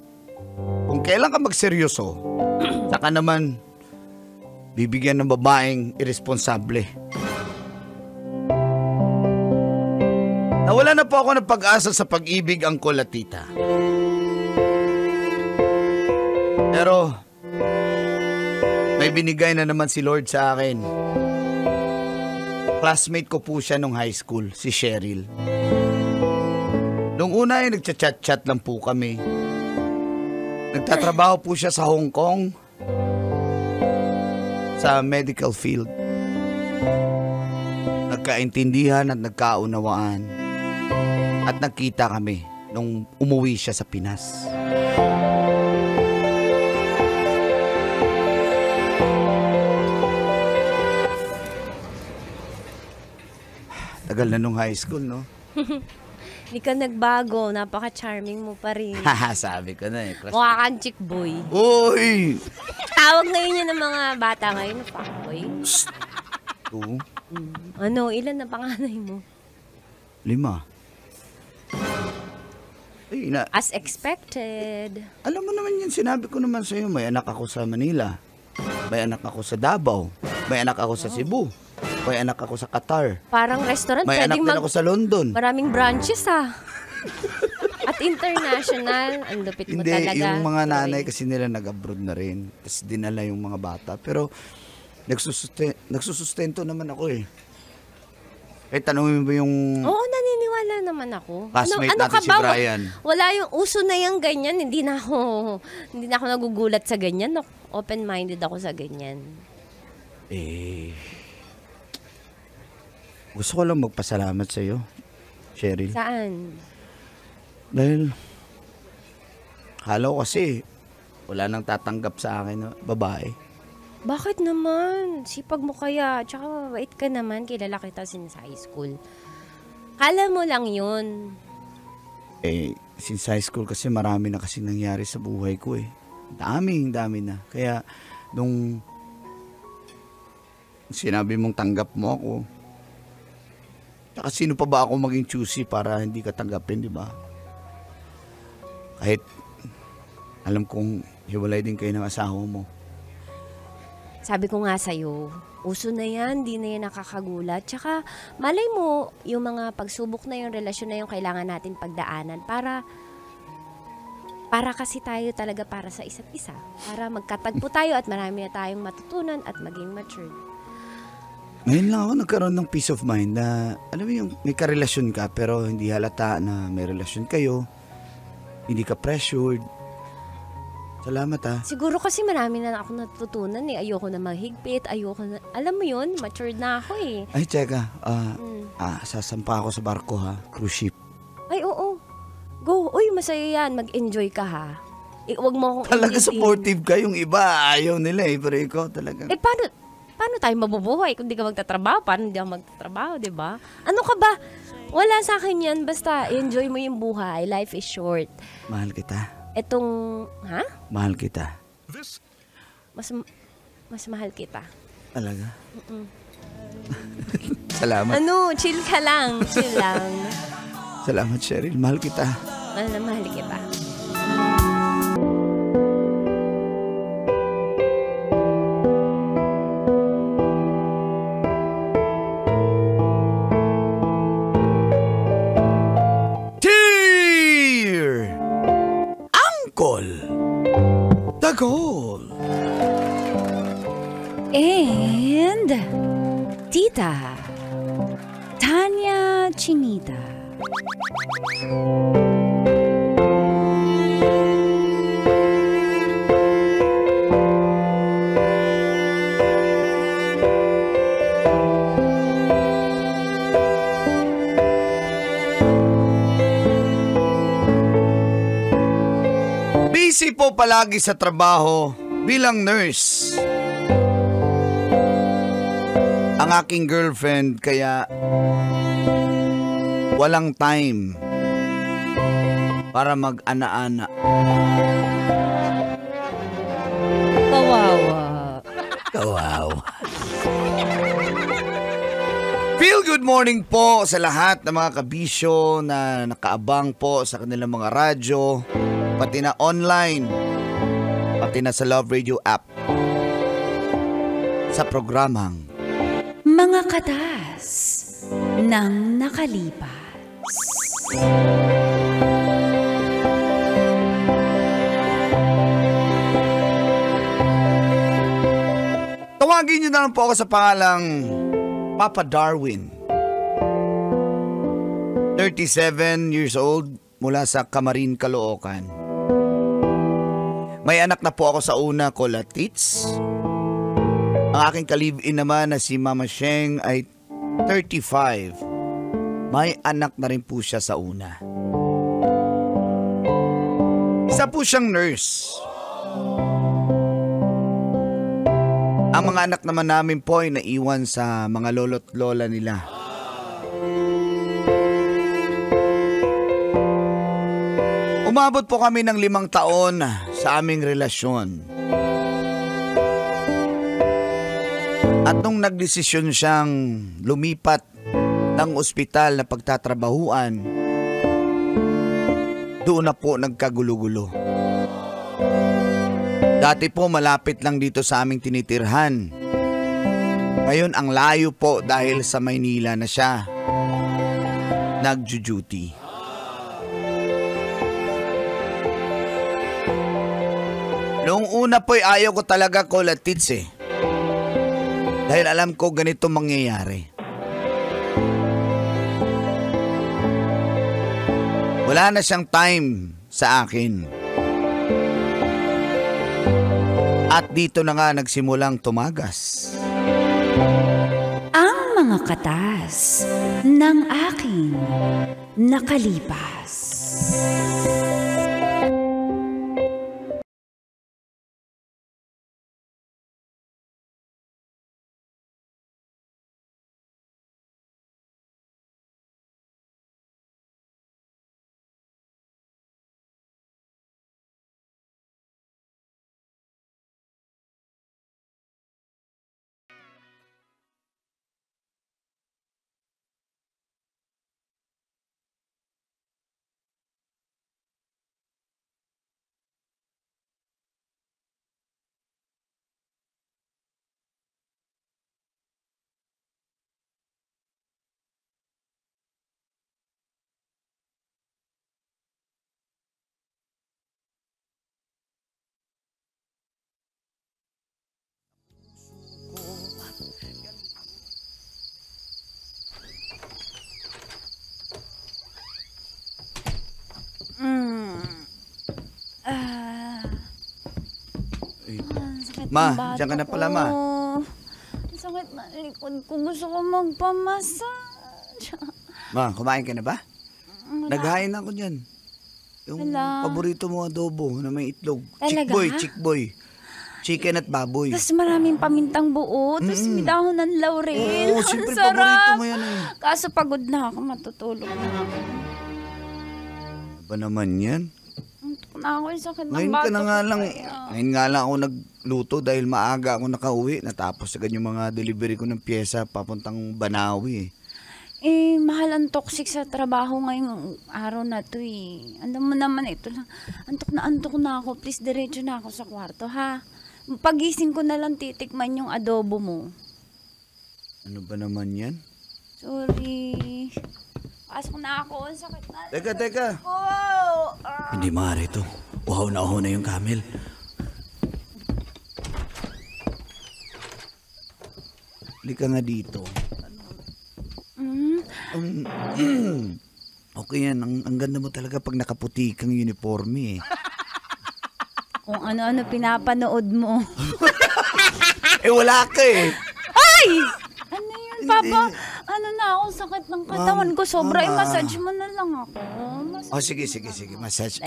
ka magseryoso. Saka naman bibigyan ng babaeng irresponsable. Nawala na po ako ng pag-asa sa pag-ibig, Uncle at Tita. Pero, may binigay na naman si Lord sa akin. Classmate ko po siya nung high school, si Cheryl. Nung una ay nagchat-chat lang po kami. Nagtatrabaho po siya sa Hong Kong, sa medical field. Nagkaintindihan at nagkaunawaan. At nagkita kami nung umuwi siya sa Pinas. Tagal na nung high school, no? Hindi ka nagbago. Napaka-charming mo pa rin. Sabi ko na eh. Mukha kang chick boy. Uy! Tawag ngayon yun ng mga bata ngayon, fuckboy. Oo. Ano, ilan na panganay mo? 5. Ay, As expected. alam mo naman yun, sinabi ko naman sa'yo, may anak ako sa Manila. May anak ako sa Davao. May anak ako sa Cebu. May anak ako sa Qatar. Parang restaurant, May anak pwedeng din ako sa London. Maraming branches At international, ang lupit mo Hindi, talaga. yung mga nanay kasi nila nag-abroad na rin. Tapos dinala yung mga bata. Pero nagsusustento naman ako eh. Tanongin mo ba yung Oo, naniniwala naman ako. classmate natin si Brian? Wala yung uso na yung ganyan. Hindi na ako nagugulat sa ganyan. Open-minded ako sa ganyan. Gusto ko lang magpasalamat sa iyo, Cheryl. Saan? Dahil halo kasi wala nang tatanggap sa akin na babae. Bakit naman? Sipag mo kaya. Tsaka wait ka naman. Kilala kita since high school. Kala mo lang yun. Since high school kasi marami na kasi nangyari sa buhay ko eh. Dami na. Kaya nung sinabi mong tanggap mo ako, tsaka sino pa ba ako maging choosy para hindi ka tanggapin, di ba? Kahit alam kong hiwalay din kayo ng asawa mo. Sabi ko nga sa'yo, uso na yan, di na yan nakakagulat. Tsaka malay mo, yung mga pagsubok na yung relasyon na yung kailangan natin pagdaanan para kasi tayo talaga para sa isa't isa. Para magkatagpo tayo at marami na tayong matutunan at maging matured. Ngayon lang ako nagkaroon ng peace of mind na, alam mo yung may karelasyon ka pero hindi halata na may relasyon kayo. Hindi ka pressured. Salamat ha. Siguro kasi marami na ako natutunan eh. Ayoko na maghigpit, ayoko na, alam mo yun, matured na ako eh. Ay, teka. Sasampa ako sa barko ha. Cruise ship. Ay, oo. Go. Uy, masaya yan. Mag-enjoy ka ha. Huwag mo akong Talaga initin. supportive ka. Yung iba, ayaw nila eh. Pero ikaw talaga. Paano tayo mabubuhay kung di ka magtatrabaho? Paano hindi ako magtatrabaho, di ba? Ano ka ba? Wala sa akin yan. Basta enjoy mo yung buhay. Life is short. Mahal kita. Ha? Mahal kita. Mas mahal kita. Talaga? Salamat. Ano? Chill ka lang. Chill lang. Salamat, Cheryl. Mahal kita. Mahal na mahal kita. Dear Uncle Dagol And Tita Tanya Chinita. Busy po palagi sa trabaho bilang nurse. Ang aking girlfriend kaya walang time para mag-ana-ana. Kawawa. Feel good morning po sa lahat ng mga kabisyo na nakaabang po sa kanilang mga radyo, pati na online, pati na sa Love Radio app. Sa programang Mga katas ng nakalipas. Tawagin niyo na lang po ako sa pangalang Papa Darwin. 37 years old mula sa Camarin, Caloocan. May anak na po ako sa una ko, Latits. Ang aking ka-live-in naman na si Mama Sheng ay 35. May anak na rin po siya sa una. Isa po siyang nurse. Ang mga anak naman namin po ay naiwan sa mga lolo't lola nila. Umabot po kami ng 5 taon sa aming relasyon. At nung nagdesisyon siyang lumipat ng ospital na pagtatrabahuan, doon na po nagkagulo-gulo. Dati po malapit lang dito sa aming tinitirhan. Ngayon ang layo po dahil sa Maynila na siya nagjo-duty. Noong una po'y ayaw ko talaga Latits eh. Dahil alam ko ganito mangyayari. Wala na siyang time sa akin. At dito na nga nagsimulang tumagas Ang mga katas ng aking nakalipas. Ma, diyan ka na pala, Ma. Ang sakit na likod ko. Gusto ko magpamassage. Ma, kumain ka na ba? Naghain ako dyan. Yung paborito mo adobo na may itlog. Talaga? Chickboy. Chicken at baboy. Tapos maraming pamintang buo. Tapos may dahon ng laurel. Oo, siyempre paborito mo yan eh. Kaso pagod na ako. Matutulog na ako. Ano ba naman yan? Na ako yung sakit ng Ngayon ka na nga lang. Ngayon nga lang ako nagluto dahil maaga ako nakauwi. Natapos agad yung mga delivery ko ng pyesa papuntang Banawi. Mahal ang toxic sa trabaho ngayong araw na to eh. Alam mo naman, ito lang. Antok na ako. Please, diretso na ako sa kwarto, ha? Pagising ko na lang titikman yung adobo mo. Ano ba naman yan? Sorry. Pasok na ako. Ang sakit na. Teka. Oh! Hindi maaari ito. Uhaw na yung camel. Halika nga dito. Okay yan. Ang ganda mo talaga pag nakaputi kang uniforme eh. Kung ano-ano pinapanood mo. Wala ka eh. Ay! Ano yun, Papa? Ano na ako, sakit ng katawan ko. Sobra, i-massage mo na lang ako. Sige. Massage.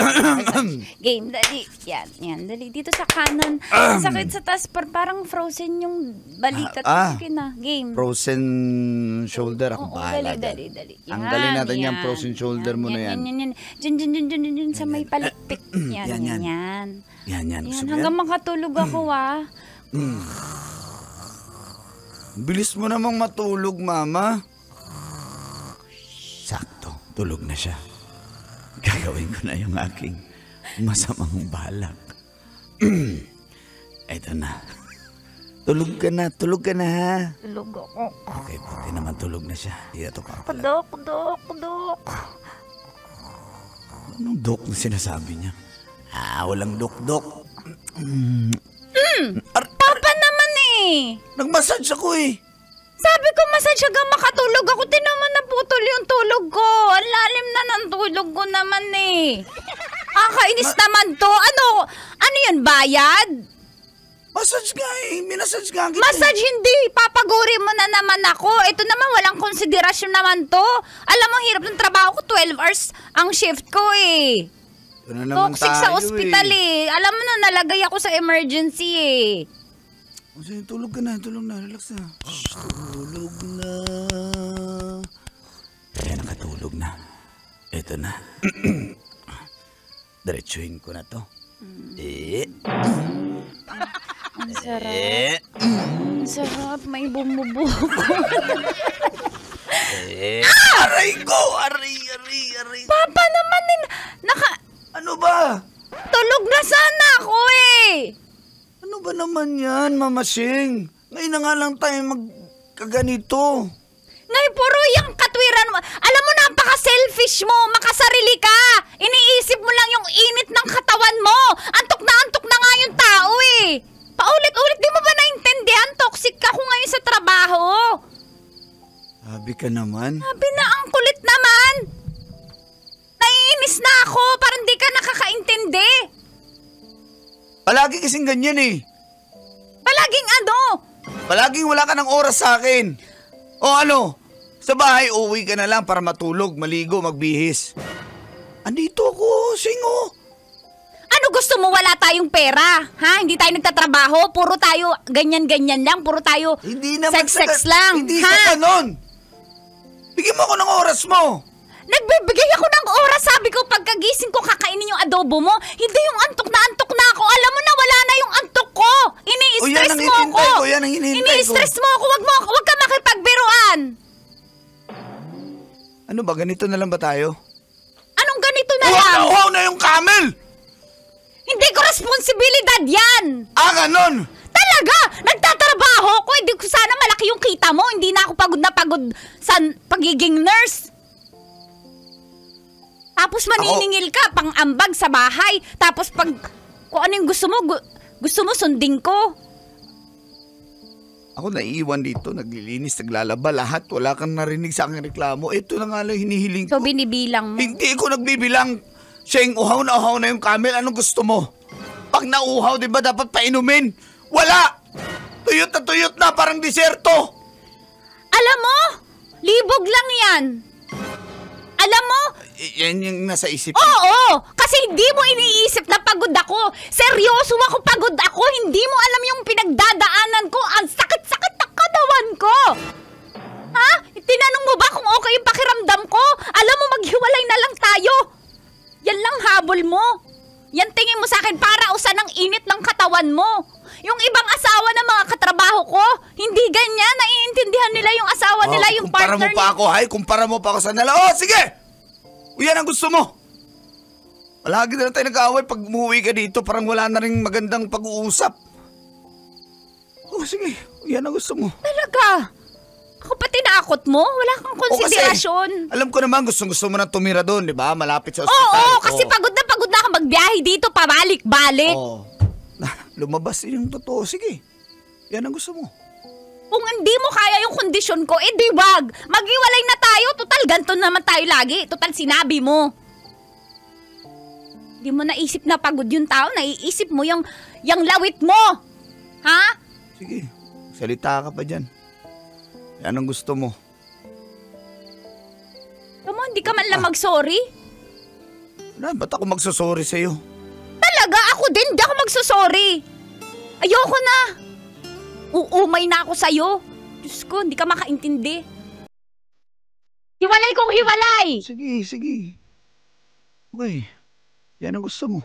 Game, dali. Yan, dali. Dito sa kanan. Sakit sa taas, parang frozen yung balikat. Sige na, game. Frozen shoulder, ako bahala. Dali. Ang galing natin yung frozen shoulder mo na yan. Yan. Diyan, sa may palikpik. Yan. Yan. Hanggang makatulog ako, Bilis mo namang matulog, Mama. Sakto, tulog na siya. Gagawin ko na yung aking masamang balak. Eto na. Tulog ka na ha. Tulog ako. Okay, buti naman tulog na siya. Ito ka pala. Dok. Anong dok na sinasabi niya? Walang dok. Papa naman eh. Nag-massage ako eh. Sabi ko massage hanggang makatulog ako. Tinaman na putol yung tulog ko. Ang lalim na ng tulog ko naman eh. Kainis naman to. Ano yun, bayad? Massage nga eh. Minassage nga kita. Massage hindi. Papaguri mo na naman ako. Ito naman walang konsiderasyon naman to. Alam mo, hirap ng trabaho ko. 12 hours ang shift ko eh. Toxic sa ospital eh. Alam mo na, nalagay ako sa emergency eh. Sige, tulog na. Relax na. Tulog na. Kaya nakatulog na. Ito na. Diretsuhin ko na to. Ang sarap. Ang sarap. May bumubuko. Aray ko! Aray! Papa naman din. Ano ba? Tulog na sana ako eh. Ano ba naman yan, Mama Shing? Ngayon na nga lang tayo magkaganito. Ngay, puro yung katwiran mo. Alam mo, napaka-selfish mo. Makasarili ka. Iniisip mo lang yung init ng katawan mo. Antok na nga yung tao eh. Paulit-ulit, di mo ba naintindihan? Toxic ka ko ngayon sa trabaho. Sabi ka naman. Sabi na, ang kulit naman. Naiinis na ako. Parang di ka nakakaintindi. Palagi kasing ganyan eh. Palaging ano? Palaging wala ka ng oras sa akin. O ano? Sa bahay, uwi ka na lang para matulog, maligo, magbihis. Andito ako, Singo. Ano gusto mo, wala tayong pera? Ha? Hindi tayo nagtatrabaho? Puro tayo ganyan-ganyan lang? Puro tayo Hindi naman sex lang? Hindi ha? sa ganon. Bigyan mo ako ng oras mo. Nagbibigay ako ng oras. Sabi ko, pagkagising ko, kakainin yung adobo mo. Hindi yung antok na ako. Alam mo na, wala na yung antok ko. Ini-stress mo ako. Yan ang hinihintay ko. Ini-stress mo ako. Wag ka makipagbiruan. Ano ba, ganito na lang ba tayo? Anong ganito na lang? Uhaw na yung camel! Hindi ko responsibilidad yan. Ganon! Talaga! Nagtatrabaho ko. Hindi ko sana malaki yung kita mo. Hindi na ako pagod sa pagiging nurse. Tapos maniningil ka, pang-ambag sa bahay. Tapos kung ano yung gusto mo sundin ko. Ako naiiwan dito, naglilinis, naglalaba, lahat. Wala kang narinig sa aking reklamo. Ito na nga lang hinihiling ko. So binibilang mo. Hindi ko nagbibilang. Siyang uhaw na yung camel. Anong gusto mo? Pag nauhaw, di ba dapat painumin? Wala! Tuyot na, parang diserto. Alam mo, libog lang yan. Alam mo? Yan yung nasa isip. Oo! Kasi hindi mo iniisip na pagod ako. Seryoso ako, pagod ako. Hindi mo alam yung pinagdadaanan ko. Ang sakit-sakit ng katawan ko. Ha? Tinanong mo ba kung okay yung pakiramdam ko? Alam mo, maghiwalay na lang tayo. Yan lang habol mo. Yan tingin mo sa akin para usan ang init ng katawan mo. Yung ibang asawa ng mga katrabaho ko, hindi ganyan. Naiintindihan nila yung asawa nila, yung partner niya. Kumpara mo pa ako sa nila. Oh, sige! Yan ang gusto mo. Palagi na lang tayo nag-aaway pag umuwi ka dito. Parang wala na rin magandang pag-uusap. Oh, sige. Yan ang gusto mo. Talaga? Ako pa tinakot mo? Wala kang konsiderasyon. Alam ko naman, gusto mo na tumira doon, di ba? Malapit sa ospital. Oo, kasi pagod na ako magbiyahe dito, pabalik-balik. Oo. Lumabas yung totoo. Sige. Yan ang gusto mo. Kung hindi mo kaya yung kondisyon ko, di wag. Maghiwalay na tayo. Total, ganito naman tayo lagi. Total, sinabi mo. Hindi mo naisip na pagod yung tao. Naiisip mo yung lawit mo. Ha? Sige. Salita ka pa dyan. Yan ang gusto mo. Tama, hindi ka man lang mag-sorry? Ba't ako magsasorry sa'yo? Talaga, ako din. Hindi ako magsasorry. Ayoko na. Uumay na ako sa'yo. Diyos ko, hindi ka makaintindi. Hiwalay kong hiwalay! Sige. Okay. Yan ang gusto mo.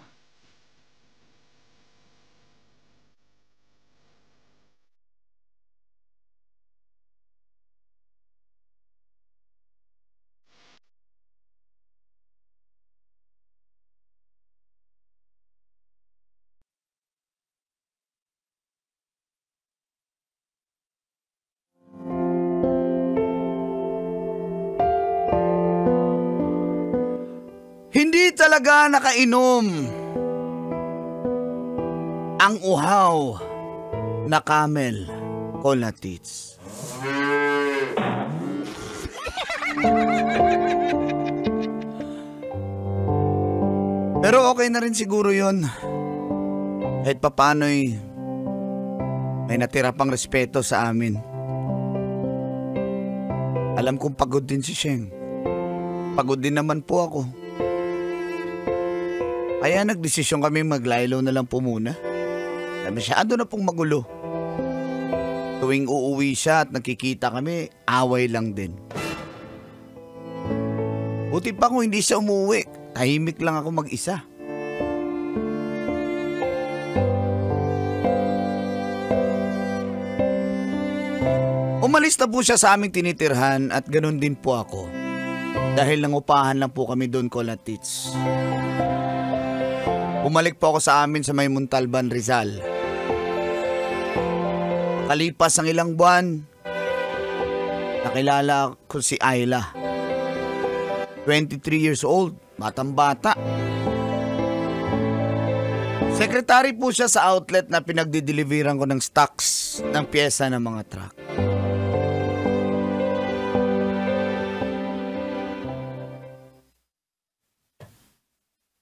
talaga nakainom ang uhaw na camel cola tits. Pero okay na rin siguro yun. Kahit papano'y may natira pang respeto sa amin. Alam kong pagod din si Sheng. Pagod din naman po ako. Kaya nagdesisyon kami maglaylo na lang po muna. Masyado na pong magulo. Tuwing uuwi siya at nakikita kami, away lang din. Buti pa kung hindi siya umuwi. Tahimik lang ako mag-isa. Umalis na po siya sa aming tinitirhan at ganun din po ako. Dahil nangupahan lang po kami doon, Cola Tits. Bumalik po ako sa amin sa may Montalban, Rizal. Kalipas ang ilang buwan, nakilala ko si Ayla. 23 years old, batang-bata. Sekretary po siya sa outlet na pinagdideliveran ko ng stocks ng pyesa ng mga truck.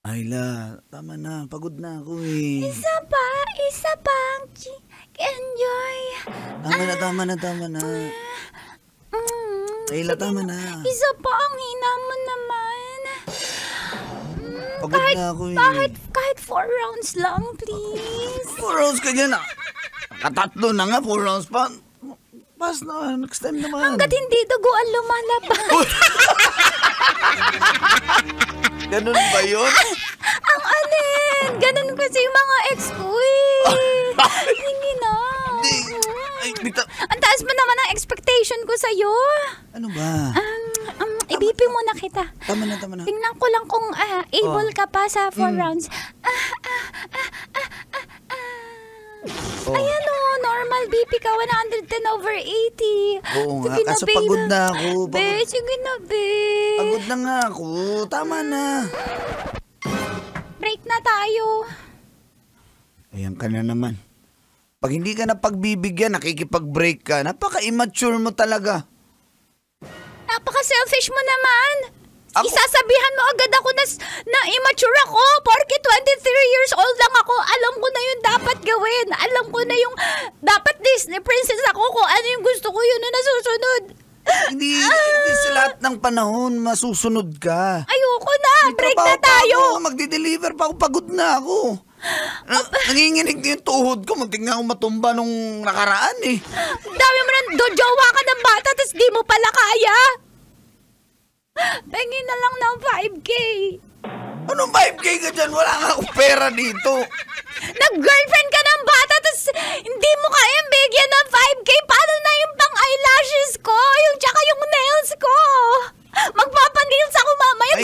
Ayla, tama na. Pagod na ako eh. Isa pa. Enjoy. Tama na. Ayla, tama na. Isa pa, ang hina mo naman. Pagod na ako eh. Kahit 4 rounds lang, please. 4 rounds ka dyan ah. Katatlo na nga, 4 rounds pa. Pas na, next time naman. Hanggat hindi dugo ang lumalabas. Ganun ba yun? Ang alin. Ganun kasi yung mga ex ko eh. Sige na. Ang taas mo naman ang expectation ko sa'yo. Ano ba? Ibp muna kita. Tama na. Tingnan ko lang kung able ka pa sa 4 rounds. Ayan o, normal BP ka, 110/80. Oo nga, Sige na, kaso babe. pagod na ako. Sige na, be. Pagod na nga ako. Tama na. Break na tayo. Ayan ka na naman. Pag hindi ka na pagbibigyan, nakikipag-break ka. Napaka-immature mo talaga. Napaka-selfish mo naman. Isasabihan mo agad ako na immature ako. Porque 23 years old lang ako. Alam ko na yung dapat gawin. Alam ko na yung dapat Disney princess ako. Kung ano yung gusto ko, yun na nasusunod. Hindi sa lahat ng panahon masusunod ka. Ayoko na. Break na Trabaho pa tayo. ako, magdi-deliver pa ako. Pagod na ako. Nanginginig na yung tuhod ko. Muntik na akong matumba nung nakaraan eh. Dami mo na dojowa ka ng bata tapos di mo pala kaya. Pengi na lang ng 5K. Anong 5K ka dyan? Wala nga akong pera dito. Nag-girlfriend ka ng bata tapos hindi mo kayang bigyan ng 5K. Paano na yung pang-eyelashes ko? Yung tsaka yung nails ko. Magpapanails ako mamaya.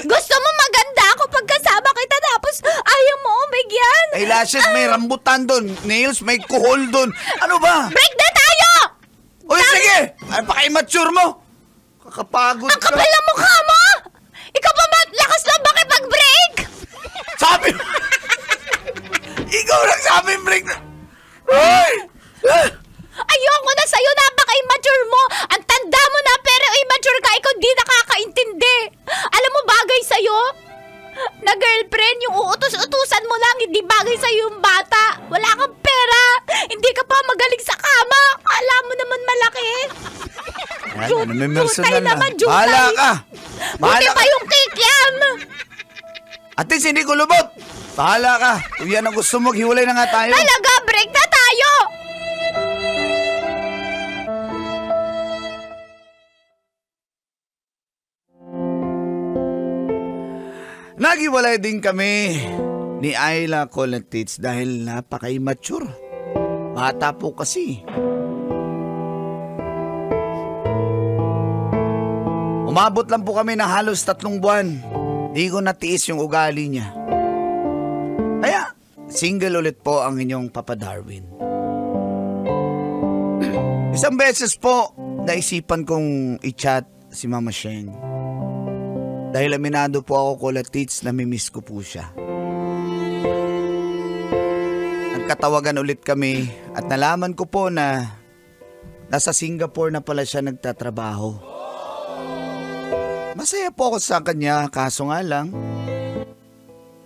Gusto mo maganda ako pagkasama kita tapos ayaw mo bigyan. Eyelashes, may rambutan doon. Nails, may kuhol doon. Ano ba? Break na tayo! Uy, sige! Ay, paka-immature mo. Kakapagod Ang ka. kapal ng mukha mo! Ikaw pa ba lakas lang makipag-break? Sabi mo! Ikaw nagsabi break na... Uy! Ayoko na sa'yo, napaka-immature mo. Ang tanda mo na pero immature ka, ikaw di nakakaintindi. Alam mo bagay sa'yo? Na girlfriend, yung uutos-utusan mo lang, hindi bagay sa'yo yung bata. Wala kang pera. Hindi ka pa magaling sa kama. Kala mo naman malaki. Ano, may personal na. naman, jutay. Bahala ka. Buti pa yung kikiam. At least hindi ko lubot. Bahala ka. Kung yan ang gusto mo, hiwalay na nga tayo. Talaga, break na tayo. Naghiwalay din kami ni Ayla Colatits dahil napaka-immature. Bata po kasi. Umabot lang po kami ng halos 3 buwan. Di ko natiis yung ugali niya. Kaya, single ulit po ang inyong Papa Darwin. Isang beses po, naisipan kong i-chat si Mama Sheng. Dahil aminado po ako, Kuya Tits, namimiss ko po siya. Nagkatawagan ulit kami at nalaman ko po na nasa Singapore na pala siya nagtatrabaho. Masaya po ako sa kanya, kaso nga lang,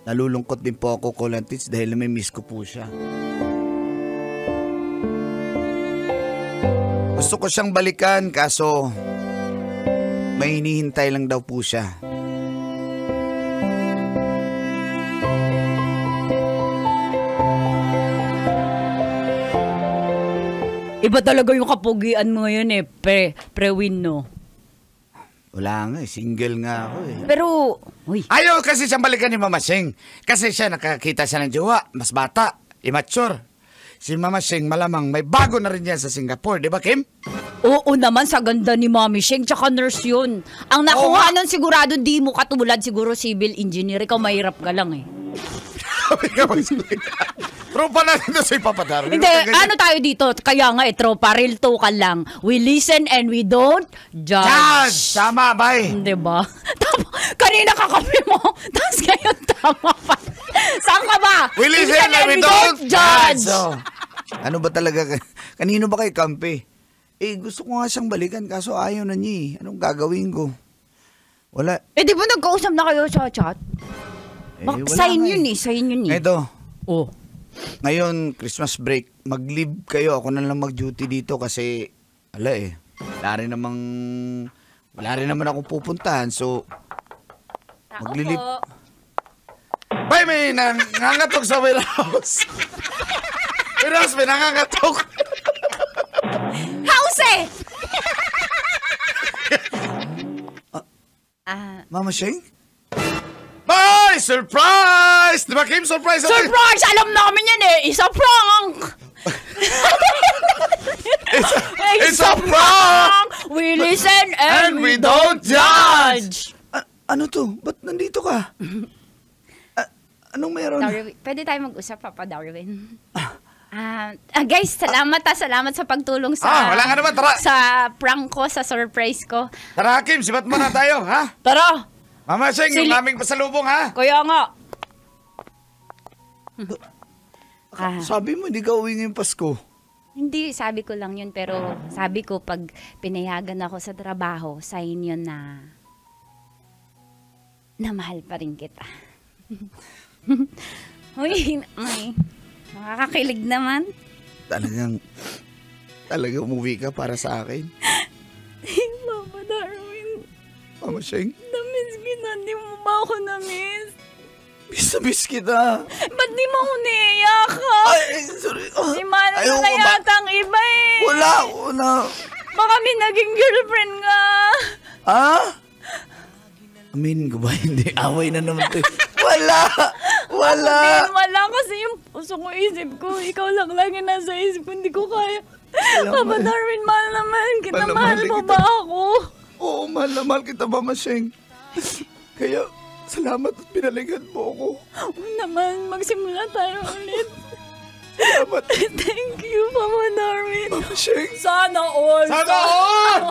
nalulungkot din po ako, Kuya Tits, dahil namimiss ko po siya. Gusto ko siyang balikan, kaso may hinihintay lang daw po siya. Iba talaga yung kapugian mo ngayon eh, pre-win, no? Wala nga eh, single nga ako eh. Pero, uy, Ayaw kasi siyang balikan ni Mama Sing. Kasi siya nakakita siya ng jowa, mas bata, immature. Si Mama Sing malamang may bago na rin yan sa Singapore, di ba Kim? oo naman sa ganda ni Mami Sheng, tsaka nurse yun. Ang nakuha nun sigurado di mo katulad siguro civil engineer, ikaw mahirap ka lang eh. Tropa natin to sa ipapadaro. Hindi, ano tayo dito? Kaya nga tropa, real talk ka lang. We listen and we don't judge. Judge! Tama, bay. Hindi ba? Kanina kakape mo, tapos ngayon tama pa. Saan ka ba? We listen and we don't judge. So, ano ba talaga, kanino ba kayo kampi? Eh, gusto ko nga siyang balikan, kaso ayaw na niya eh. Anong gagawin ko? Wala. Eh, di ba nagkausap na kayo sa chat? Wala Sign nga yun eh, sign yun eh. Ito, Oh. ngayon, Christmas break, mag-leave kayo. Ako na lang mag-duty dito kasi, wala rin naman akong pupuntahan. So, mag-leave. Bay, may nangangatok sa warehouse. Warehouse, may nangangatok. House eh! Mama Sheng? Bay, surprise! Di ba Kim, surprise? Surprise! Alam namin yan eh! Isa prank! It's a prank! We listen and we don't judge! Ano to? Ba't nandito ka? Anong meron? Darwin, pwede tayo mag-usap, Papa Darwin. Guys, salamat sa pagtulong sa wala nga naman, tara. sa prank ko, sa surprise ko. Tara Kim, sibat mo na tayo, ha? Tara! Mama Sheng, yung aming pasalubong, ha? Kaya nga. Sabi mo, hindi ka uwi ngayong Pasko. Hindi, sabi ko lang yun, pero sabi ko pag pinayagan ako sa trabaho, sign yun na mahal pa rin kita. Uy, makakakilig naman. Talagang umuwi ka para sa akin. Mama Darwin, Mama Sheng, na-miss kita. Di mo ba ako na-miss? miss na miss kita. Ba't di mo ako niyayakap? Ay, sorry. Si Manang Ayoko na ba- yata ang iba eh. Wala. Baka may naging girlfriend nga. Ha? Amin ko ba? Hindi. Away na naman to. Wala. Wala kasi yung puso ko, isip ko. Ikaw lang lagi nasa isip ko. Hindi ko kaya. Papa Darwin, mahal naman kita. Mahal mo kita. ba ako? Oo, mahal na mahal kita, Mama Sheng. Kaya, salamat at pinaligan mo ako. Oo naman, magsimula tayo ulit. Salamat. Thank you, Papa Darwin. Mama Sheng. Sana all. Sana all!